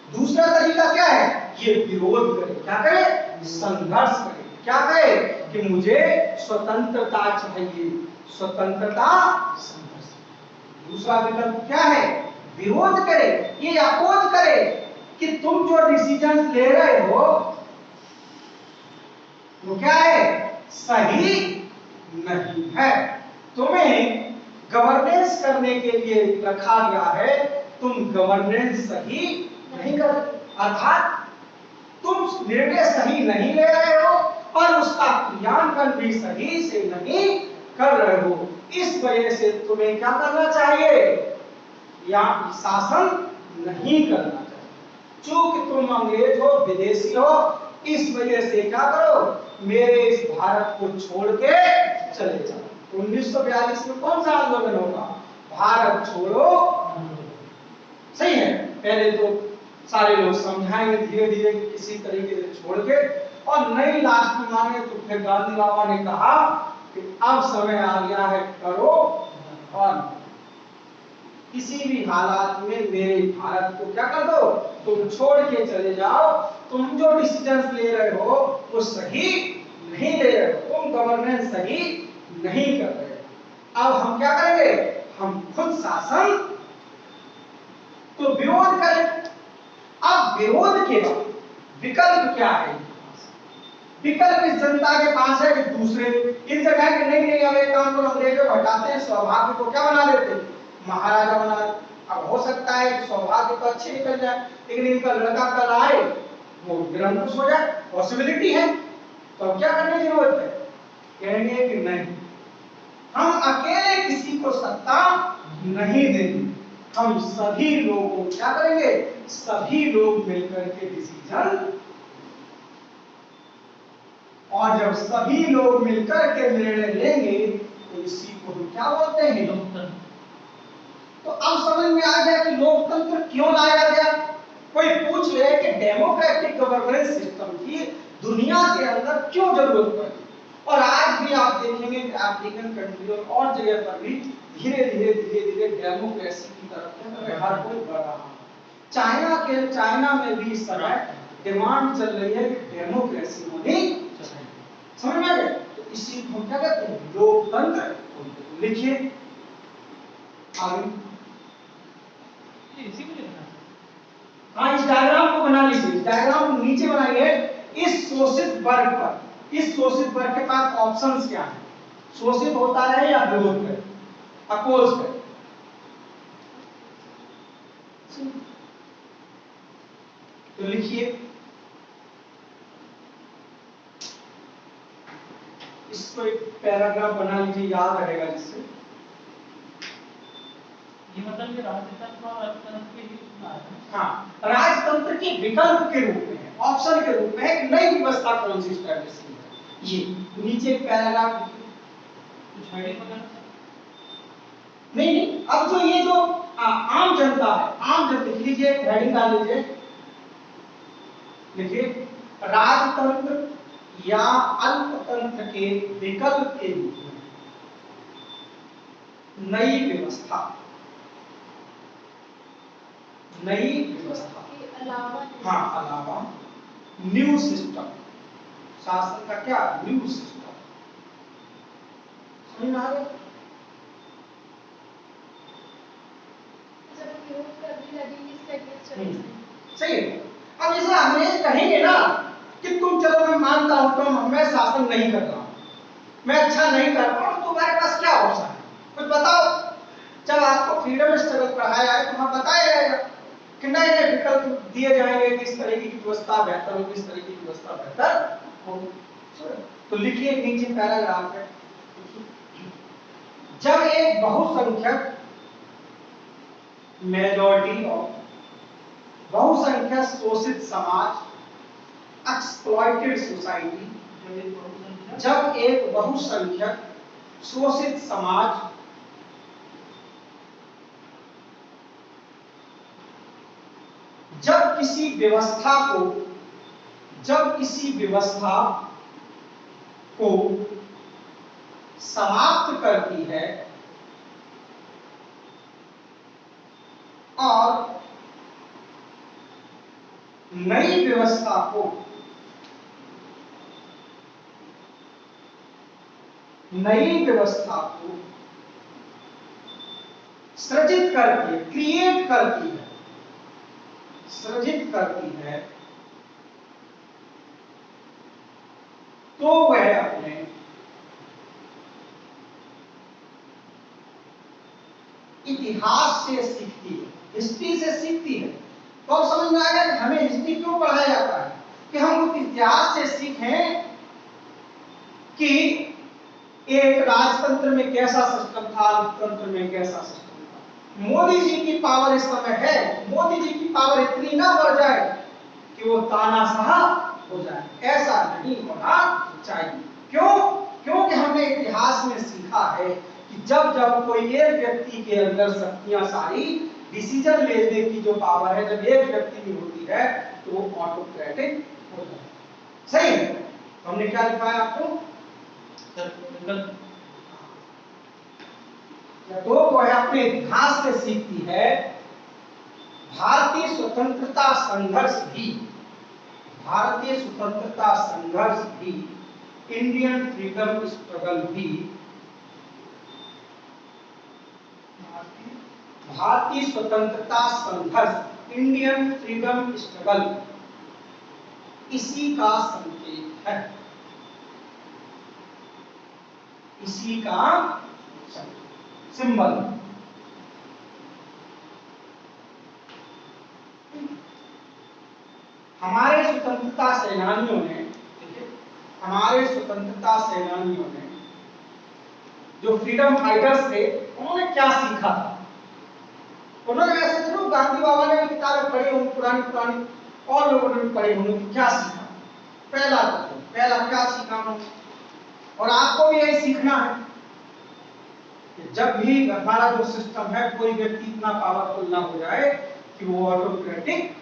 दूसरा तरीका क्या है, ये विरोध करे, क्या करे, संघर्ष करे, क्या करे कि मुझे स्वतंत्रता चाहिए, स्वतंत्रता संघर्ष। दूसरा विकल्प क्या है, विरोध करे, ये अपोज करे कि तुम जो डिसीजन ले रहे हो वो क्या है, सही नहीं है, तुम्हें गवर्नेंस करने के लिए रखा गया है, तुम गवर्नेंस सही नहीं कर, अर्थात तुम निर्णय सही नहीं ले रहे हो और उसका क्रियान्वयन भी सही से नहीं कर रहे हो। इस वजह से तुम्हें क्या करना चाहिए, या शासन नहीं करना चाहिए। चूंकि तुम अंग्रेज हो, विदेशी हो, इस वजह से क्या करो, मेरे इस भारत को छोड़ के चले जाओ। 1942 में कौन सा आंदोलन होगा, भारत छोड़ो, सही है। पहले तो सारे लोग समझाएंगे धीरे धीरे किसी तरीके से छोड़ के, और नहीं लास्ट में माने तो फिर गांधी बाबा ने कहा कि अब समय आ गया है, करो, और किसी भी हालात में मेरे भारत को क्या कर दो, तुम छोड़ के चले जाओ, तुम जो डिसीजंस ले रहे हो वो सही नहीं ले रहे हो, तुम गवर्नेंस सही नहीं कर रहे। अब हम क्या करेंगे, हम खुद शासन, तो विरोध करें। अब विरोध के बाद विकल्प क्या है, विकल्प इस जनता के पास है कि दूसरे इन जगह के नहीं नहीं, अब एक काम को अंग्रेजों को हटाते हैं, सौभाग्य को क्या बना देते हैं, महाराजा बना। अब हो सकता है कि सौभाग्य तो अच्छे निकल जाए, लेकिन इनका लड़का कल आए वो निरंकुश हो जाए, पॉसिबिलिटी है, तो क्या करने की जरूरत है, कहेंगे कि नहीं, हम अकेले किसी को सत्ता नहीं देंगे, हम सभी लोगों क्या करेंगे, सभी लोग मिलकर के डिसीजन, और जब सभी लोग मिलकर के निर्णय लेंगे तो इसी को हम क्या बोलते हैं, लोकतंत्र। तो अब समझ में आ गया कि लोकतंत्र क्यों लाया गया। कोई पूछ ले कि डेमोक्रेटिक गवर्नेंस सिस्टम की दुनिया के अंदर क्यों जरूरत पड़ी, और आज भी आप देखेंगे कि अफ्रीकन कंट्री और जगह पर भी धीरे धीरे डेमोक्रेसी की तरफ हर कोई बढ़ रहा है। चाइना में भी इस समय डिमांड चल रही है कि डेमोक्रेसी होनी चाहिए, समझ में आ गया। तो इसी को क्या कहते हैं, लोकतंत्र। लिखिए आगे, हाँ इस डायग्राम को बना लीजिए, डायग्राम नीचे बनाइए। इस शोषित वर्ग पर, इस शोषित वर्ग के पास ऑप्शंस क्या है? शोषित होता है या विरोध है, अपोज है? तो लिखिए, इसको एक पैराग्राफ बना लीजिए, याद रहेगा जिससे। ये मतलब ये राजतंत्र और अर्थतंत्र के बीच में है। हाँ, राजतंत्र के विकल्प के रूप में है, ऑप्शन के रूप में एक नई व्यवस्था कौन सी स्टैब्लिश की है, ये नीचे एक पैराग्राफ लिखिए। कुछ हेडिंग वगैरह नहीं नहीं, अब जो ये जो आम जनता है, आम जनता लिख लीजिए, हेडिंग डाल लीजिए, लिखिए राजतंत्र या अल्पतंत्र के विकल्प के रूप में नई व्यवस्था, नई व्यवस्था के अलावा हाँ, अलावा न्यू सिस्टम, शासन का क्या, न्यू सिस्टम। समझ में आ गया? जब विरोध करने लगेंगे स्टेटमेंट सही है। अब जैसे हमने कहेंगे ना कि तुम चलो मैं मानता हूं तुम, मैं शासन नहीं कर रहा हूं, मैं अच्छा नहीं कर रहा हूं, तुम्हारे पास क्या ऑप्शन है, कुछ बताओ। जब आपको फ्रीडम स्ट्रगल पढ़ाया जाए तो वहां बताया जाएगा कि नए नए विकल्प दिए जाएंगे, किस तरीके की व्यवस्था बेहतर हो, किस तरीके की व्यवस्था बेहतर हो। तो लिखिए, नीचे पैराग्राफ है, जब एक बहुसंख्यक मेजॉरिटी ऑफ, बहुसंख्यक शोषित समाज, एक्सप्लॉइटेड सोसाइटी, जब एक बहुसंख्यक शोषित समाज जब किसी व्यवस्था को, जब किसी व्यवस्था को समाप्त करती है और नई व्यवस्था को, नई व्यवस्था को सृजित करती है, क्रिएट करती है, सृजित करती है, तो वह अपने इतिहास से सीखती है, हिस्ट्री से सीखती है। तो अब समझ में आ गया कि हमें हिस्ट्री क्यों पढ़ाया जाता है, कि हम उस इतिहास से सीखें कि एक राजतंत्र में कैसा सिस्टम था, लोकतंत्र में कैसा सिस्टम था। मोदी जी की पावर इस समय है, मोदी जी की पावर इतनी ना बढ़ जाए कि वो तानाशाह हो जाए, ऐसा नहीं होना चाहिए। क्यों? क्योंकि हमने इतिहास में सीखा है कि जब जब कोई एक व्यक्ति के अंदर शक्तियां, सारी डिसीजन लेने की जो पावर है, जब एक व्यक्ति में होती है तो वो ऑटोक्रेटिक हो जाता है। सही है? तो हमने क्या लिखा है आपको, तो वह अपने इतिहास से सीखती है। भारतीय स्वतंत्रता संघर्ष भी, भारतीय स्वतंत्रता संघर्ष भी, इंडियन फ्रीडम स्ट्रगल भी, भारतीय स्वतंत्रता संघर्ष, इंडियन फ्रीडम स्ट्रगल इसी का संकेत है, इसी का सिंबल। हमारे स्वतंत्रता सेनानियों ने, हमारे स्वतंत्रता सेनानियों ने, जो फ्रीडम फाइटर्स थे, उन्होंने क्या सीखा था? उन्होंने वैसे जरूर गांधी बाबा ने भी किताबें पढ़ी होंगी, पुरानी पुरानी, और लोगों ने भी पढ़ी होंगी। क्या सीखा? पहला क्या सीखा उन्होंने, और आपको भी यही सीखना है कि जब भी हमारा जो सिस्टम है, कोई व्यक्ति इतना पावरफुल ना हो जाए कि वो ऑटोक्रेटिक,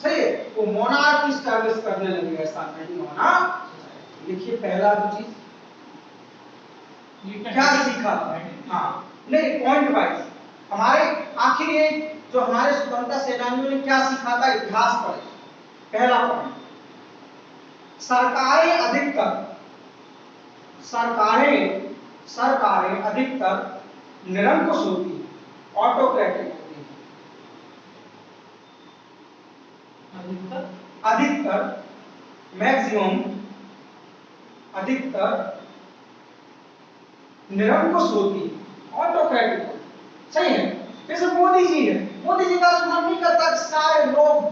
सही है, वो मोनार्की स्टैब्लिश करने लगे, ऐसा नहीं होना। देखिए, पहला जो चीज क्या सीखा? हाँ, नहीं, पॉइंट वाइज हमारे आखिर ये जो हमारे स्वतंत्रता सेनानियों ने क्या सीखा था, इतिहास पढ़े। पहला पॉइंट, सरकारें अधिकतर निरंकुश होती है, ऑटोक्रेटिक होती है। अधिकतर मैक्सिमम अधिकतर निरंकुश होती है, ऑटोक्रेटिक। सही है। जैसे मोदी जी है, मोदी जी का मन नहीं करता कि सारे लोग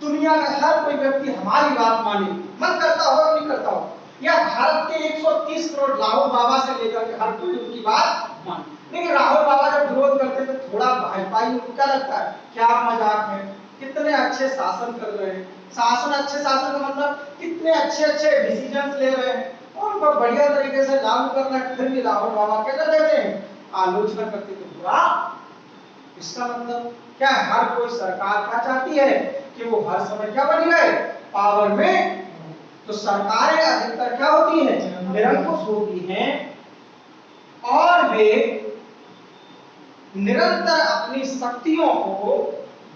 दुनिया में हर कोई व्यक्ति हमारी बात माने, मन करता हो नहीं करता हो। या भारत के 130 करोड़ राहुल बाबा से लेकर के हर कोई उनकी बात माने, लेकिन राहुल बाबा जब विरोध करते तो थोड़ा भाजपाई उनको क्या लगता है, क्या मजाक है, कितने अच्छे शासन कर रहे हैं, शासन अच्छे शासन का मतलब कितने अच्छे अच्छे डिसीजंस ले रहे हैं और उनको बढ़िया तरीके से लागू कर रहे हैं, फिर भी राहुल बाबा क्या कर देते हैं, आलोचना करते तो बुरा। इसका मतलब क्या है, हर कोई सरकार क्या चाहती है कि वो हर समय क्या बनी रहे, पावर में। तो सरकारें अधिकतर क्या होती हैं, निरंकुश होती हैं और वे निरंतर अपनी शक्तियों को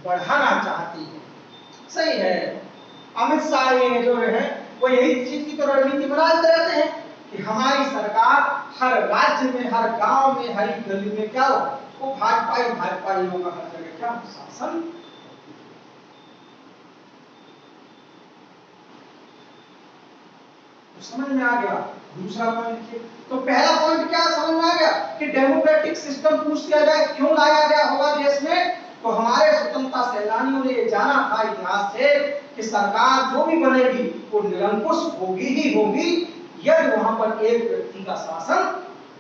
बढ़ाना चाहती है। सही है। अमित शाह ये जो है वो यही चीज की तो रणनीति बनाते रहते हैं कि हमारी सरकार हर राज्य में, हर गांव में, हर गली में क्या हो, वो भाजपाइयों का हर जगह क्या शासन। तो समझ में आ गया। दूसरा पॉइंट देखिए, तो पहला पॉइंट क्या समझ में आ गया कि डेमोक्रेटिक सिस्टम पूछ किया जाए क्यों लाया गया होगा देश में। तो हमारे स्वतंत्रता सेनानियों ने ये जाना था इतिहास से कि सरकार जो भी बनेगी वो निरंकुश होगी ही होगी यदि वहां पर एक व्यक्ति का शासन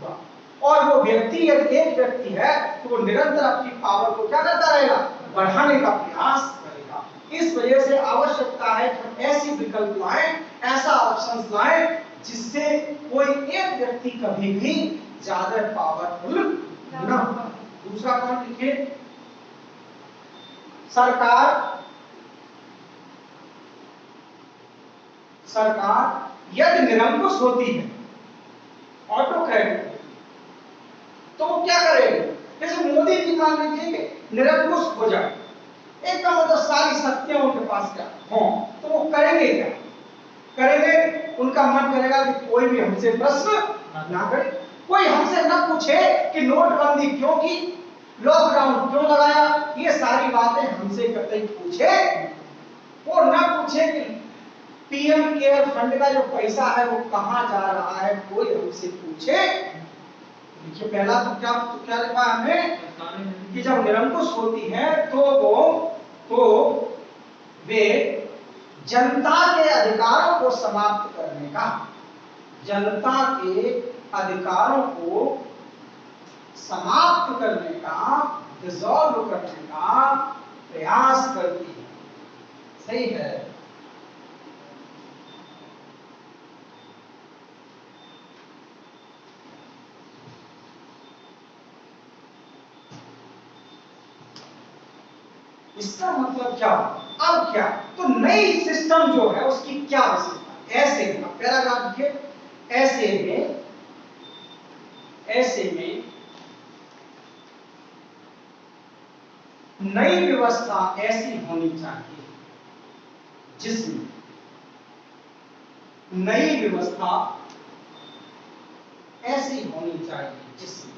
हुआ, और वो व्यक्ति यदि एक व्यक्ति है तो वो निरंतर अपनी पावर को क्या करता रहेगा, बढ़ाने का प्रयास करेगा। इस वजह से आवश्यकता है कि हम ऐसी विकल्प लाएं, ऐसा ऑप्शन लाएं जिससे कोई एक व्यक्ति कभी भी ज्यादा पावरफुल न हो। दूसरा पॉइंट लिखिए, सरकार यदि निरंकुश होती है, ऑटोक्रेटिक, तो वो क्या करेगी, जैसे मोदी जी मान लीजिए निरंकुश हो जाए, एक का मतलब सारी शक्तियां उनके पास क्या हो, तो वो करेंगे क्या, करेंगे उनका मन करेगा कि कोई भी हमसे प्रश्न ना करे, कोई हमसे ना पूछे कि नोटबंदी क्यों की, लॉकडाउन क्यों लगाया, ये सारी बातें हमसे कतई पूछे, वो ना पूछे कि पीएम केयर फंड का जो पैसा है वो कहां जा रहा है, कोई हमसे पूछे। देखिए पहला तो क्या लिखा हमने कि जब निरंकुश होती है तो वे जनता के अधिकारों को समाप्त करने का, जनता के अधिकारों को समाप्त करने का, डिसॉल्व करने का प्रयास करती है। सही है। इसका मतलब क्या, अब क्या, तो नई सिस्टम जो है उसकी क्या विशेषता, ऐसे पैराग्राफ लिखिए, ऐसे में नई व्यवस्था ऐसी होनी चाहिए जिसमें, नई व्यवस्था ऐसी होनी चाहिए जिसमें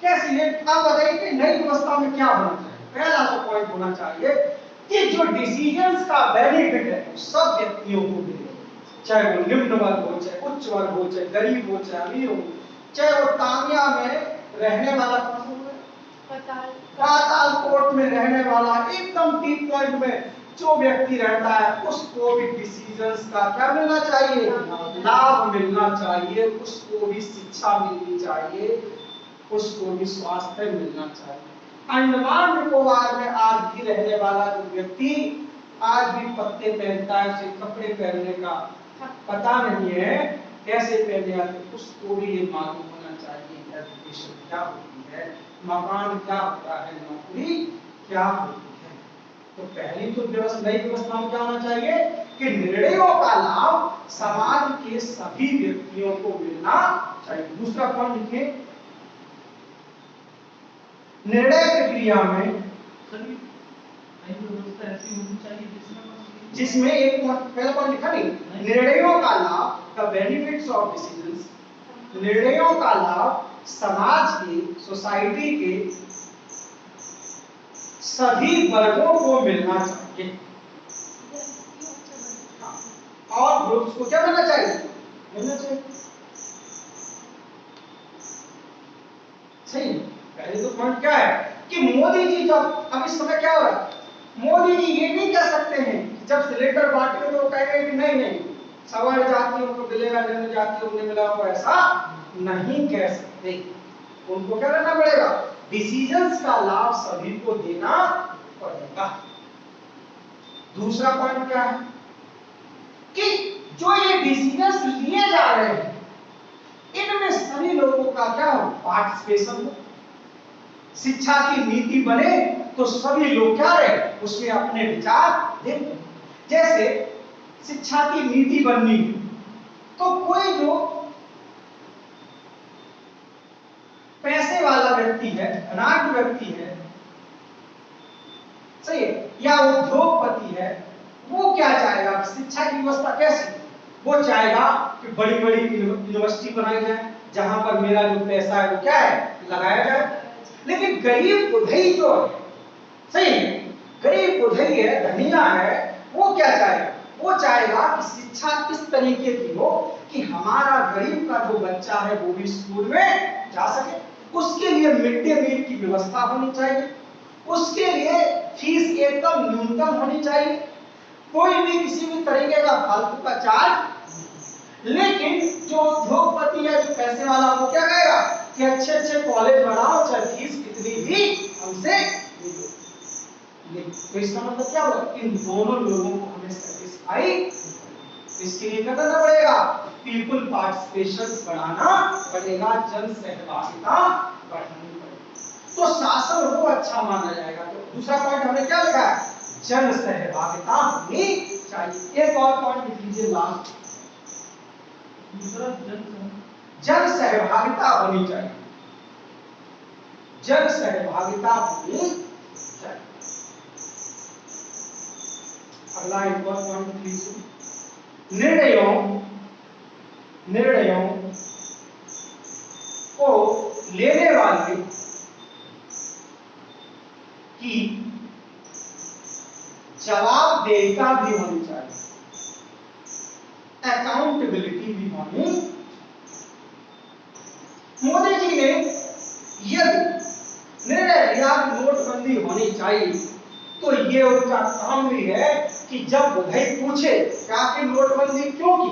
कैसी है, अब बताइए कि नई व्यवस्था में क्या होना चाहिए। पहला तो पॉइंट होना चाहिए कि जो डिसीजंस का बेनिफिट है वो सब व्यक्तियों को मिले, चाहे वो निम्न वर्ग हो, चाहे उच्च वर्ग हो, चाहे गरीब हो, चाहे अमीर हो, चाहे वो तामिया में रहने वाला, पाताल कोट में रहने वाला, एकदम डीप पॉइंट में जो व्यक्ति रहता है उसको भी डिसीजंस का क्या मिलना चाहिए, लाभ मिलना चाहिए, उसको भी शिक्षा मिलनी चाहिए, उसको भी स्वास्थ्य मिलना चाहिए। अंडमान निकोबार में आज भी रहने वाला जो व्यक्ति आज भी पत्ते पहनता है, उसे कपड़े पहनने का पता नहीं है कैसे पहने आते, उसको भी ये मालूम होना चाहिए एजुकेशन क्या होती है, मकान क्या होता है, नौकरी क्या होती है। तो पहली तो नई व्यवस्था में क्या होना चाहिए कि निर्णयों का लाभ समाज के सभी व्यक्तियों को मिलना चाहिए। दूसरा पॉइंट लिखिए, निर्णय प्रक्रिया में जिसमें एक पहला पॉइंट लिखा नहीं, निर्णयों का लाभ, द बेनिफिट्स ऑफ डिसीजंस, निर्णयों का लाभ समाज के, सोसाइटी के सभी वर्गों को मिलना चाहिए। और ग्रुप्स को क्या करना चाहिए? मिलना चाहिए। सही। पहले तो पॉइंट क्या है कि मोदी जी जब, अब इस समय क्या हो रहा है, मोदी जी ये नहीं कह सकते हैं कि जब सिलेंडर बांटे तो कहेंगे कि नहीं नहीं सवर्ण जातियों को मिलेगा, निम्न जातियों को नहीं मिला, वो ऐसा नहीं कह सकते। उनको क्या करना पड़ेगा? डिसीजंस का लाभ सभी को देना पड़ेगा। दूसरा पॉइंट क्या है कि जो ये डिसीजंस लिए जा रहे हैं इनमें सभी लोगों का क्या हो? पार्टिसिपेशन हो। शिक्षा की नीति बने तो सभी लोग क्या रहे? उसमें अपने विचार दें। जैसे शिक्षा की नीति बननी तो कोई जो पैसे वाला व्यक्ति है, धनाढ्य व्यक्ति है, सही है, या उद्योगपति है, वो क्या चाहेगा? शिक्षा की व्यवस्था कैसी? वो चाहेगा कि बड़ी बड़ी यूनिवर्सिटी बनाई जाए जहां पर मेरा जो पैसा है वो क्या है? लगाया जाए। लेकिन गरीब बुधई जो है, सही है, गरीब बुधई है, धनिया है, वो क्या चाहेगा? वो चाहेगा कि शिक्षा इस तरीके की हो कि हमारा गरीब का जो बच्चा है वो भी स्कूल में जा सके। उसके लिए मिड डे मील की व्यवस्था होनी चाहिए, उसके लिए फीस एकदम न्यूनतम होनी चाहिए, कोई भी किसी भी तरीके का फालतू का चार्ज। लेकिन जो उद्योगपति है, जो पैसे वाला, वो क्या कहेगा कि अच्छे अच्छे कॉलेज बनाओ, चाहे फीस कितनी भी हमसे ले। तो इसका मतलब क्या हुआ? इन दोनों लोगों को हमें सेटिस्फाई, इसके लिए क्या करना पड़ेगा? पीपल पार्टिसिपेशन बढ़ाना पड़ेगा, जन सहभागिता बढ़ानी पड़ेगी, तो शासन को अच्छा माना जाएगा। तो दूसरा पॉइंट हमने क्या लिखा है? जन सहभागिता होनी चाहिए। एक और पॉइंट लिख लीजिए लास्ट, दूसरा जन सहभागिता होनी चाहिए। जन सहभागिता होनी चाहिए। अगला एक और पॉइंट लिख लीजिए, निर्णयों को लेने वाले की जवाबदेहिता भी होनी चाहिए, अकाउंटेबिलिटी भी होनी। मोदी जी ने यदि निर्णय लिया कि नोटबंदी होनी चाहिए तो ये उनका काम भी है कि जब बुधई पूछे कि आखिर नोटबंदी क्यों की,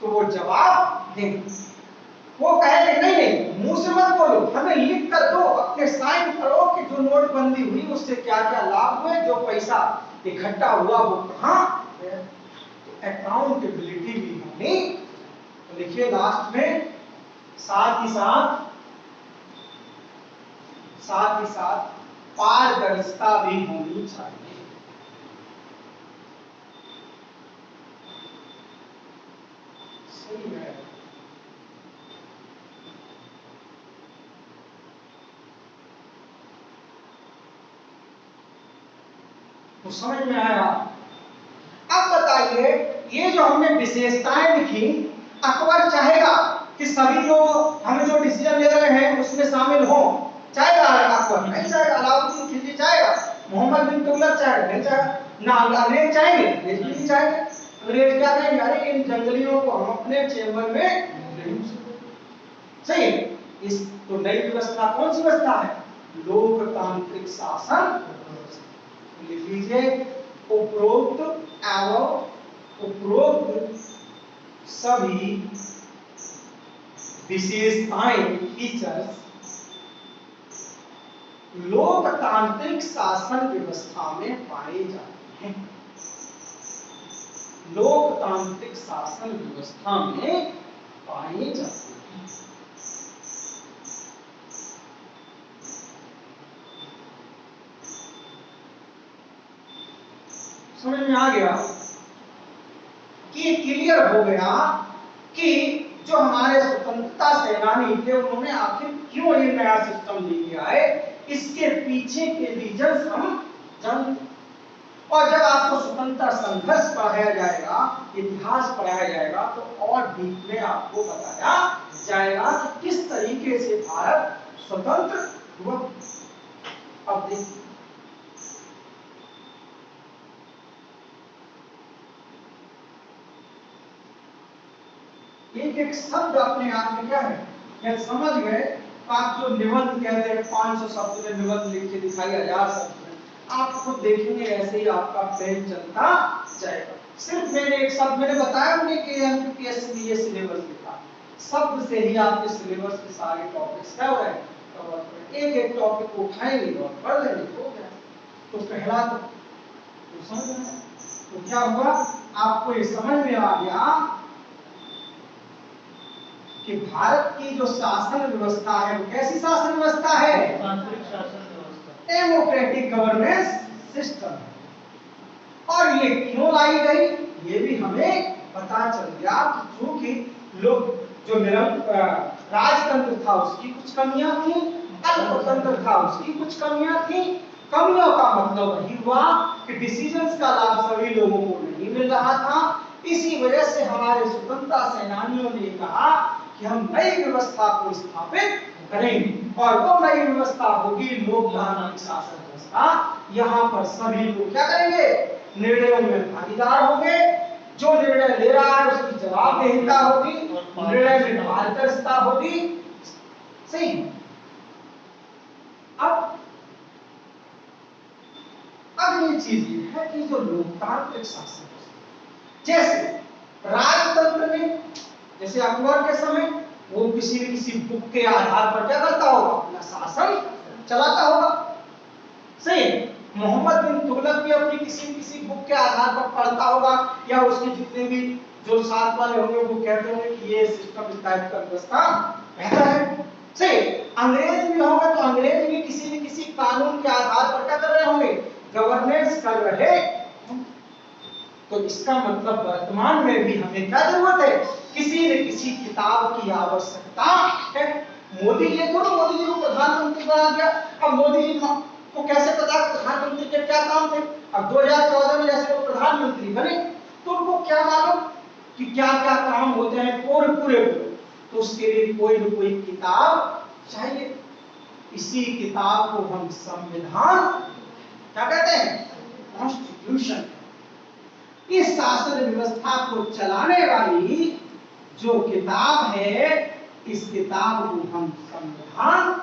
तो वो जवाब दें। वो कहे कि नहीं नहीं मुंह से मत बोलो, हमें लिख कर दो, अपने साइन करो कि जो नोटबंदी हुई उससे क्या क्या लाभ हुए, जो पैसा इकट्ठा हुआ वो कहां गया। तो अकाउंटेबिलिटी भी होनी। तो लिखिए लास्ट में, साथ ही साथ पारदर्शिता भी होनी चाहिए। सही है। तो समझ में आया? अब बताइए, ये जो हमने विशेषताएं लिखी, अकबर चाहेगा कि सभी लोग हमें जो डिसीजन ले रहे हैं उसमें शामिल हो? चाहेगा अकबर? नहीं चाहेगा। अलाउद्दीन खिलजी चाहेगा? मोहम्मद बिन तुगलक चाहेगा? नहीं चाहेगा। ना अंग्रेज चाहेंगे? अंग्रेज भी नहीं चाहेंगे। अंग्रेज क्या कहेंगे? अरे इन जंगलियों को हम अपने चेंबर में नहीं। सही है। इस तो नई व्यवस्था कौन सी व्यवस्था है? लोकतांत्रिक शासन। लिख लीजिए, उपरोक्त सभी विशेषताएं, फीचर्स लोकतांत्रिक शासन व्यवस्था में पाए जाते हैं। लोकतांत्रिक शासन व्यवस्था में पाए जाते हैं। समझ में आ गया कि क्लियर हो गया कि जो हमारे स्वतंत्रता सेनानी थे उन्होंने आखिर क्यों ये नया सिस्टम लेके आए, इसके पीछे के रीजंस हम जानते। और जब आपको स्वतंत्रता संघर्ष पढ़ाया जाएगा, इतिहास पढ़ाया जाएगा, तो और डीप में आपको बताया जाएगा कि किस तरीके से भारत स्वतंत्र हुआ। अब देखिए, एक एक शब्द अपने आप में क्या है, या समझ गए तो आप जो निबंध कहते हैं 500 शब्द में निबंध लिख के दिखाई 1000 शब्द में, आप खुद देखेंगे ऐसे ही आपका पेन चलता जाएगा। सिर्फ मैंने एक शब्द मैंने बताया उन्हें कि एमपीएससी ने ये सिलेबस लिखा, शब्द से ही आपके सिलेबस के सारे टॉपिक्स क्या हो रहे हैं, कवर हो रहे हैं। एक एक टॉपिक को उठाएंगे और पढ़ लेंगे, हो गया। तो पहला तो समझ में, तो क्या हुआ, आपको ये समझ में आ गया कि भारत की जो शासन व्यवस्था है वो कैसी शासन व्यवस्था है, तांत्रिक शासन व्यवस्था, डेमोक्रेटिक गवर्नेंस सिस्टम है। और ये क्यों लाई गई ये भी हमें पता चल गया कि चूंकि लोग जो राजतंत्र था उसकी कुछ कमियां थी, अल्पतंत्र था उसकी कुछ कमियां थी। कमियों का मतलब वही हुआ कि डिसीजंस का लाभ सभी लोगों को नहीं मिल रहा था। इसी वजह से हमारे स्वतंत्रता सेनानियों ने कहा कि हम नई व्यवस्था को स्थापित करेंगे और वो नई व्यवस्था होगी लोकतांत्रिक शासन व्यवस्था। यहाँ पर सभी लोग क्या करेंगे, निर्णयों में भागीदार होंगे, जो निर्णय ले रहा है उसकी जवाबदेहिता होगी, निर्णय में पारदर्शिता होगी। सही। अब अगली चीज ये है कि जो लोकतांत्रिक शासन, जैसे राजतंत्र में, जैसे अकबर के समय वो किसी न किसी बुक के आधार पर क्या करता होगा, अपना शासन चलाता होगा। सही। मोहम्मद बिन तुगलक भी अपनी किसी न किसी बुक के आधार पर पढ़ता होगा, या उसके जितने भी जो साथ वाले होंगे वो कहते होंगे कि ये सिस्टम इस टाइप का व्यवस्था बेहतर है। सही। अंग्रेज भी होंगे तो अंग्रेज भी किसी न किसी कानून के आधार पर क्या कर रहे होंगे, गवर्नेंस कर रहे। तो इसका मतलब वर्तमान में भी हमें क्या जरूरत है, किसी न किसी किताब की आवश्यकता है। मोदी जी को प्रधानमंत्री बना दिया, अब मोदी जी को कैसे पता प्रधानमंत्री के क्या काम थे। अब 2014 में जैसे वो प्रधानमंत्री बने तो उनको क्या मालूम कि क्या क्या काम होते हैं पूरे। तो उसके लिए कोई न कोई किताब चाहिए। इसी किताब को हम संविधान क्या कहते हैं, कॉन्स्टिट्यूशन। इस शासन व्यवस्था को चलाने वाली जो किताब है, इस किताब को हम संविधान।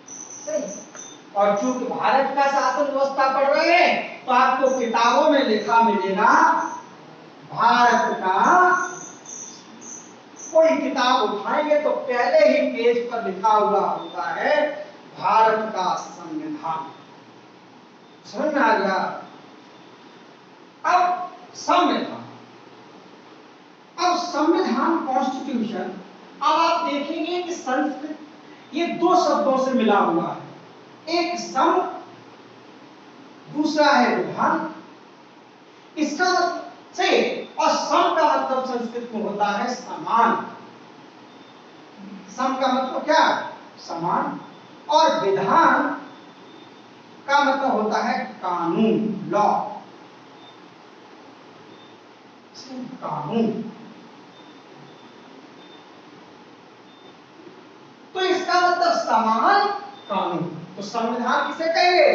सही। और चूंकि भारत का शासन व्यवस्था पढ़ रहे हैं तो आपको किताबों में लिखा मिलेगा भारत का, कोई किताब उठाएंगे तो पहले ही पेज पर लिखा हुआ होता है भारत का संविधान। समझ में आ गया। अब संविधान कॉन्स्टिट्यूशन, अब आप देखेंगे कि संस्कृत ये दो शब्दों से मिला हुआ है, एक सम, दूसरा है विधान। इसका सही। और सम का मतलब संस्कृत में होता है समान। सम का मतलब क्या, समान। और विधान का मतलब होता है कानून, लॉ, कानून। तो इसका मतलब समान कानून। तो संविधान किसे कहेंगे,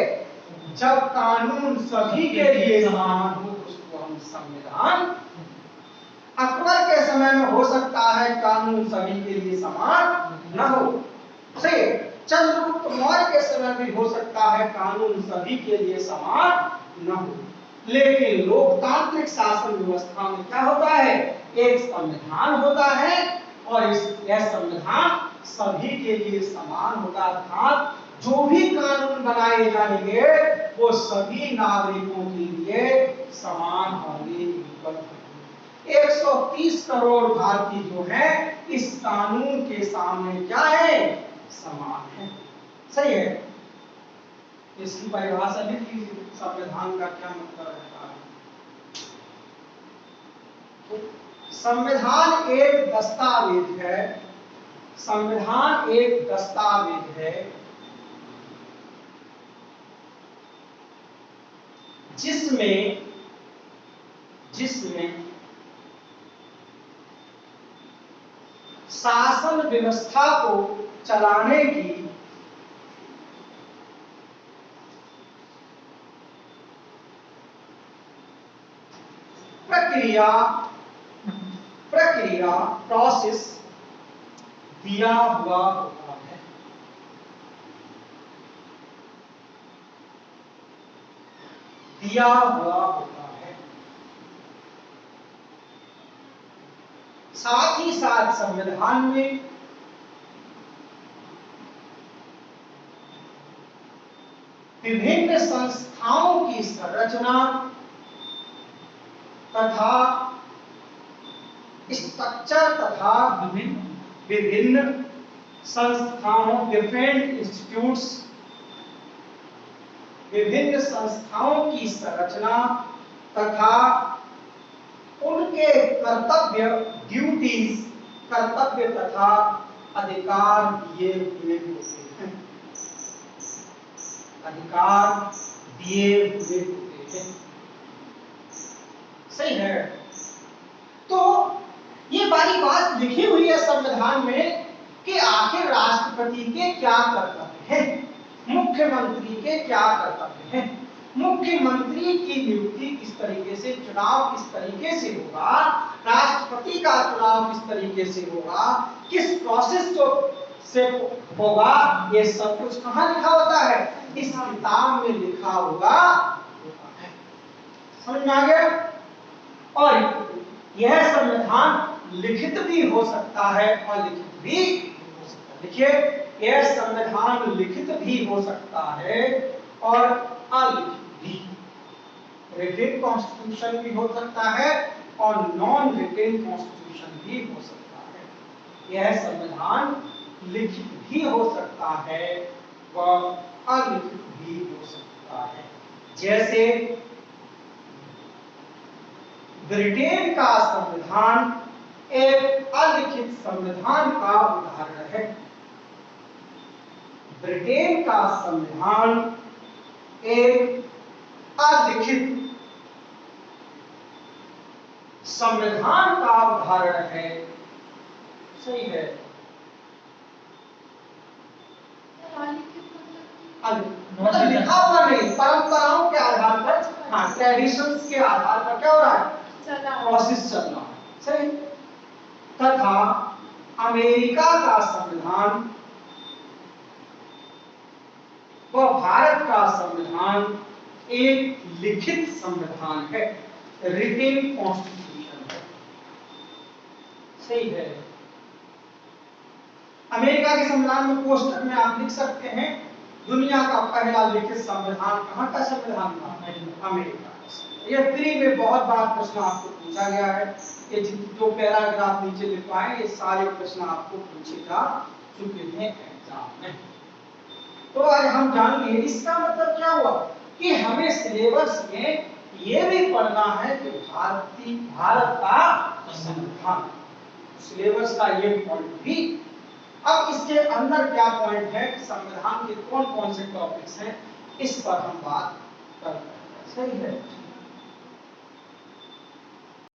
जब कानून सभी के लिए समान हो तो उसको हम संविधान। अकबर के समय में हो सकता है कानून सभी के लिए समान न हो। सही। चंद्रगुप्त मौर्य के समय भी हो सकता है कानून सभी के लिए समान न हो। लेकिन लोकतांत्रिक शासन व्यवस्था में क्या होता है, एक संविधान होता है और यह संविधान सभी के लिए समान होता है। अर्थात जो भी कानून बनाए जाएंगे वो सभी नागरिकों के लिए समान होंगे, इक्वल होंगे। 130 करोड़ भारतीय जो है इस कानून के सामने क्या है, समान है। सही है। इसकी परिभाषा लिख लीजिए, संविधान का क्या मतलब रहता है। संविधान एक दस्तावेज है, संविधान एक दस्तावेज है जिसमें जिसमें शासन व्यवस्था को चलाने की प्रक्रिया प्रोसेस दिया हुआ होता है। दिया हुआ होता है। साथ ही साथ संविधान में विभिन्न संस्थाओं की संरचना तथा स्ट्रक्चर तथा विभिन्न संस्थाओं डिफरेंट इंस्टीट्यूट्स विभिन्न संस्थाओं की संरचना तथा उनके कर्तव्य ड्यूटीज कर्तव्य तथा अधिकार दिए हुए होते हैं। अधिकार दिए हुए होते हैं। सही है। तो ये वाली बात लिखी हुई है संविधान में कि आखिर राष्ट्रपति के क्या कर्तव्य हैं, मुख्यमंत्री के क्या कर्तव्य हैं, मुख्यमंत्री की नियुक्ति किस तरीके से, चुनाव किस तरीके से होगा, राष्ट्रपति का चुनाव किस तरीके से होगा, किस प्रोसेस से होगा, ये सब कुछ कहाँ लिखा होता है? इस किताब में लिखा हुआ होता है। समझ में आ गया? और यह संविधान लिखित भी हो सकता है और लिखित भी हो सकता है। देखिए, यह संविधान लिखित भी हो सकता है और अलिखित भी। रिटेन कॉन्स्टिट्यूशन भी हो सकता है और नॉन रिटेन कॉन्स्टिट्यूशन भी हो सकता है। यह संविधान लिखित भी हो सकता है व अलिखित भी हो सकता है। जैसे ब्रिटेन का संविधान एक अलिखित संविधान का उदाहरण है। ब्रिटेन का संविधान एक अलिखित संविधान का उदाहरण है। सही है। मतलब लिखा हुआ नहीं, परंपराओं के आधार पर, हाँ, ट्रेडिशंस के आधार पर क्या हो रहा है? प्रोसेस चल रहा है। सही। तथा अमेरिका का संविधान व भारत का संविधान एक लिखित संविधान है, रिटेन कॉन्स्टिट्यूशन है। सही है। अमेरिका के संविधान में कोष्टक में आप लिख सकते हैं दुनिया का पहला लिखित संविधान कहाँ का संविधान था? अमेरिका का। यह प्री में बहुत बार प्रश्न आपको पूछा गया है। ये जो पैराग्राफ नीचे लिखवाए ये सारे प्रश्न आपको पूछे जा चुके हैं एग्जाम में। तो आज हम जानेंगे इसका मतलब क्या हुआ कि हमें सिलेबस में ये भी पढ़ना है कि भारत का संविधान, सिलेबस का ये पॉइंट भी। अब इसके अंदर क्या पॉइंट है, संविधान के कौन कौन से टॉपिक्स हैं, इस पर हम बात करते हैं। सही है।